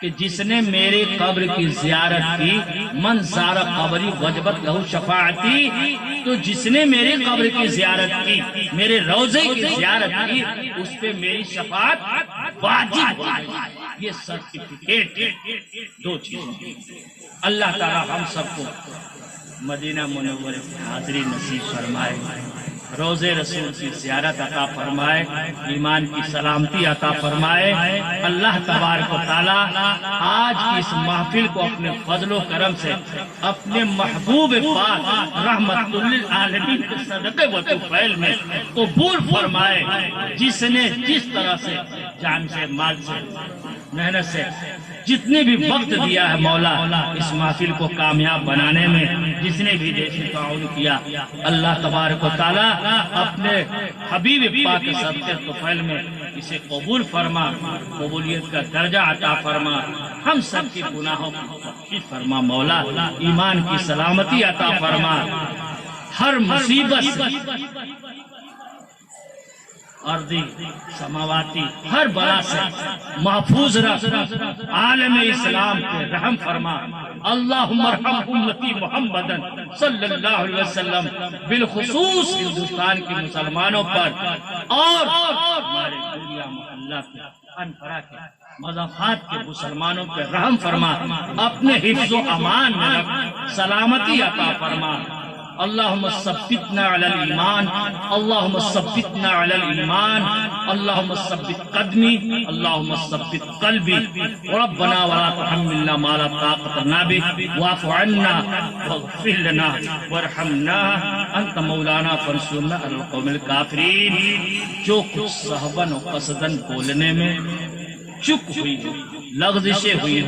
कि जिसने मेरे कब्र की ज़ियारत की, मन ज़ारा कब्री वजबत लहू शफाअती, तो जिसने मेरे कब्र की ज़ियारत की, मेरे रोज़े की ज़ियारत की, उस पे मेरी शफाअत वाजिब है। ये सर्टिफिकेट दो चीज़ों। अल्लाह ताला हम सबको मदीना मुनव्वरे की हाज़िरी नसीब फरमाए, रोज़े रसूल की ज़ियारत अता फरमाए, ईमान की सलामती अता फरमाए। अल्लाह तबारक व तआला आज की इस महफिल को अपने फजलो करम से अपने महबूब पाक रहमतुल लिल आलमीन के सदक़े व तुफ़ैल में कबूल फरमाए। जिसने जिस तरह से जान से, माल से, मेहनत से जितने भी वक्त दिया है मौला इस महफिल को कामयाब बनाने में, जिसने भी देशी ताउन किया, अल्लाह तबारक व तआला अपने हबीब पाक के सदक़े तुफ़ैल में इसे कबूल फरमा, कबूलियत का दर्जा अता फरमा, हम सब के गुनाहों को बख्शिश फरमा मौला, ईमान की सलामती अता फरमा, हर मुसीबत से, अर्दी समावाती हर बला से महफूज रख, आलम इस्लाम पे रहम फरमा। अल्लाहुम्मा अर्हम उम्मती मुहम्मदन सल्लल्लाहु अलैहि वसल्लम, बिलखुसूस हिंदुस्तान के मुसलमानों पर और हमारे दुनिया मोहल्ला के अनपरा के मज़ाफ़ात के मुसलमानों पे रहम फरमा, अपने हिफ्ज़ो अमान में रख, सलामती अता फरमा। अल्लाहुम्मा सब्बितना अलल ईमान, अल्लाहुम्मा सब्बितना अलल ईमान, अल्लाहुम्मा सब्बित क़दमी, अल्लाहुम्मा सब्बित क़ल्बी, रब्बना वला तुहम्मिलना मा ला ताक़त लना बिही वाफ़ु अन्ना वग़फ़िर लना वरहमना अंत मौलाना फंसुरना अलल क़ौमिल काफ़िरीन। जो कुछ सहबन और कसदन बोलने में चूक हुई, लग़ज़िशें हुई,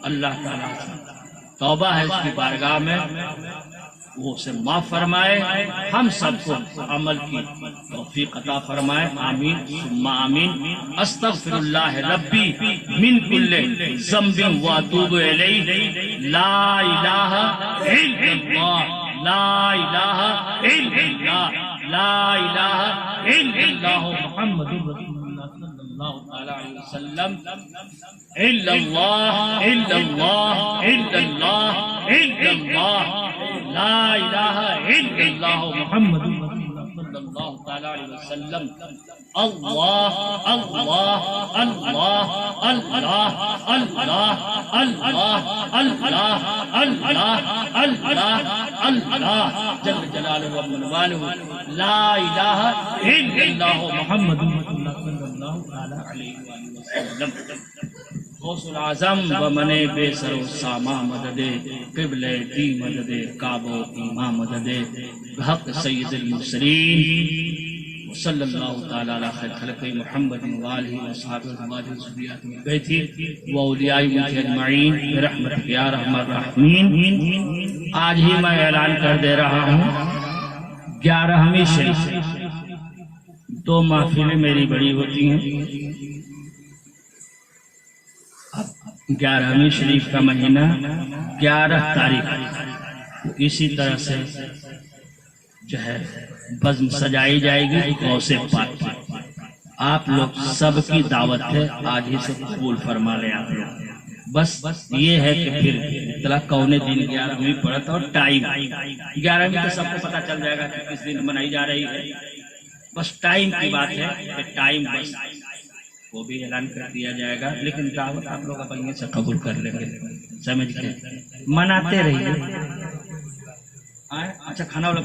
अल्लाह ताला से तौबा है इसकी बारगाह में, वो उसे माफ फरमाए, हम सबको अमल की तौफीक अता फरमाए। आमीन सुम्मा आमीन। अस्तगफिरुल्लाह रब्बी मिन कुल्लि ज़ंबिन व अतूबु इलैहि, ला इलाहा इल्लल्लाह, ला इलाहा इल्लल्लाह, ला इलाहा इल्लल्लाह मुहम्मदुर रसूलुल्लाह सल्लल्लाहु अलैहि वसल्लम, इल्लल्लाह इल्लल्लाह इल्लल्लाह इल्लल्लाह, ला इलाहा इल्लल्लाह मुहम्मदुर रसूलुल्लाह सल्लल्लाहु अलैहि वसल्लम। अल्लाह अल्लाह अल्लाह अल्लाह अल्लाह अल्लाह अल्लाह अल्लाह अल्लाह अल्लाह जल्ल जलालुहु व मनवालुहु, ला इलाहा इल्लल्लाह मुहम्मदुर रसूलुल्लाह सल्लल्लाहु अलैहि वसल्लम। गौसुल आज़म व मने बेसरो सामा मददे, क़िबले दी मददे, काबो ईमा मददे, हक़ सय्यदुल मुरसलीन सल्लल्लाहु तआला अला खैर खल्क़ि मुहम्मद व आलिहि व अस्हाबिहि व ज़ुर्रिय्यतिहि बैति व औलियाए मुल्क अजमईन बिरहमतिक या रहमान रहीम। आज ही मैं ऐलान कर दे रहा हूँ 11वीं शरीफ। 2 महफिलें मेरी बड़ी होती हैं। 11वीं शरीफ का महीना 11 तारीख, इसी तरह से जो है बज़्म सजाई जाएगी गौसे पाक की। आप लोग सबकी दावत है, आज ही से कबूल फरमा ले आप लोग। बस ये है कि फिर इतला कौने दिन 11वीं पड़ता और टाइम 11वीं तो सबको पता चल जाएगा कि किस दिन मनाई जा रही है। बस टाइम की बात है, टाइम बस वो भी ऐलान कर दिया जाएगा, लेकिन दावत आप लोग अपने से कबूल कर लेंगे, समझ के मनाते रहिए। अच्छा खाना वाला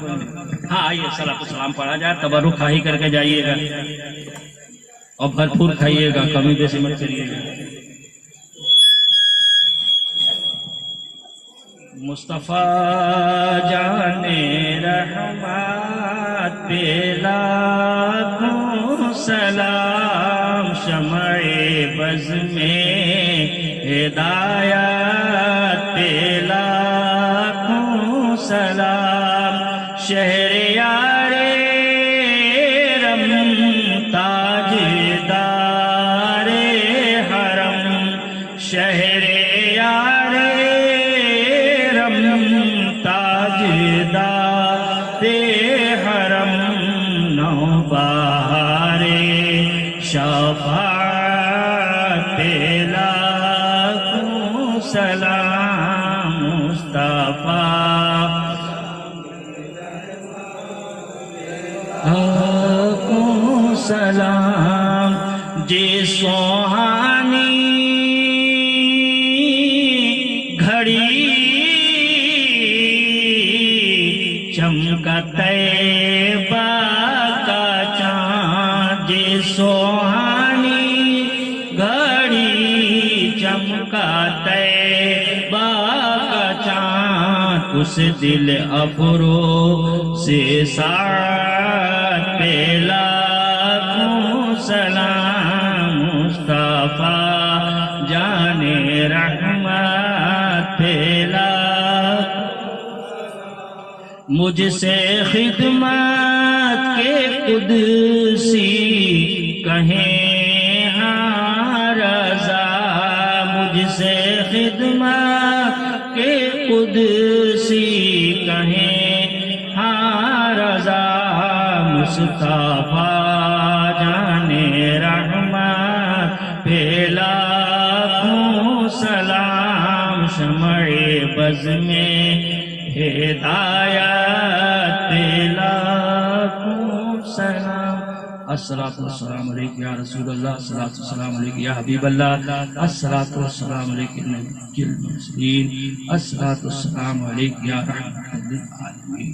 हाँ आइए, सलाम पढ़ा जाए, तबरुक खाही करके जाइएगा। और भरपूर खाइएगा, कमी बेशी मत करिएगा। मुस्तफा जाने रहमत पे लाखों सलाम, शमए बज़ में हिदायत पे लाखों सलाम, शहरयारे रम ताजदारे हरम, शहरयारे ताजदारे हरम, नौबहारे शफाअत पे लाखों सलाम, मुस्तफा लाखों सलाम। जे सुहानी घड़ी चमका तैबा का चाँद, जे सुहानी घड़ी चमका तैबा का चाँद, उस दिल अफरो से साथ पे लाखों सलाम, मुस्तफा जाने रहमत पे मुझसे खिदमत के कुदसी कहें हाँ रज़ा, मुझसे खिदमत के कुदसी कहें हाँ रज़ा, मुस्तफा जाने रहमत पे लाखों सलाम, शमए बज़ में हिदायत पे लाखों सलाम। अस्सलातु वस्सलामु अलैका या रसूलल्लाह, अस्सलातु वस्सलामु अलैका या हबीबल्लाह, अस्सलातु वस्सलामु अलैका नबियुल मुरसलीन, अस्सलातु वस्सलामु अलैका या रहमतुल लिल आलमीन।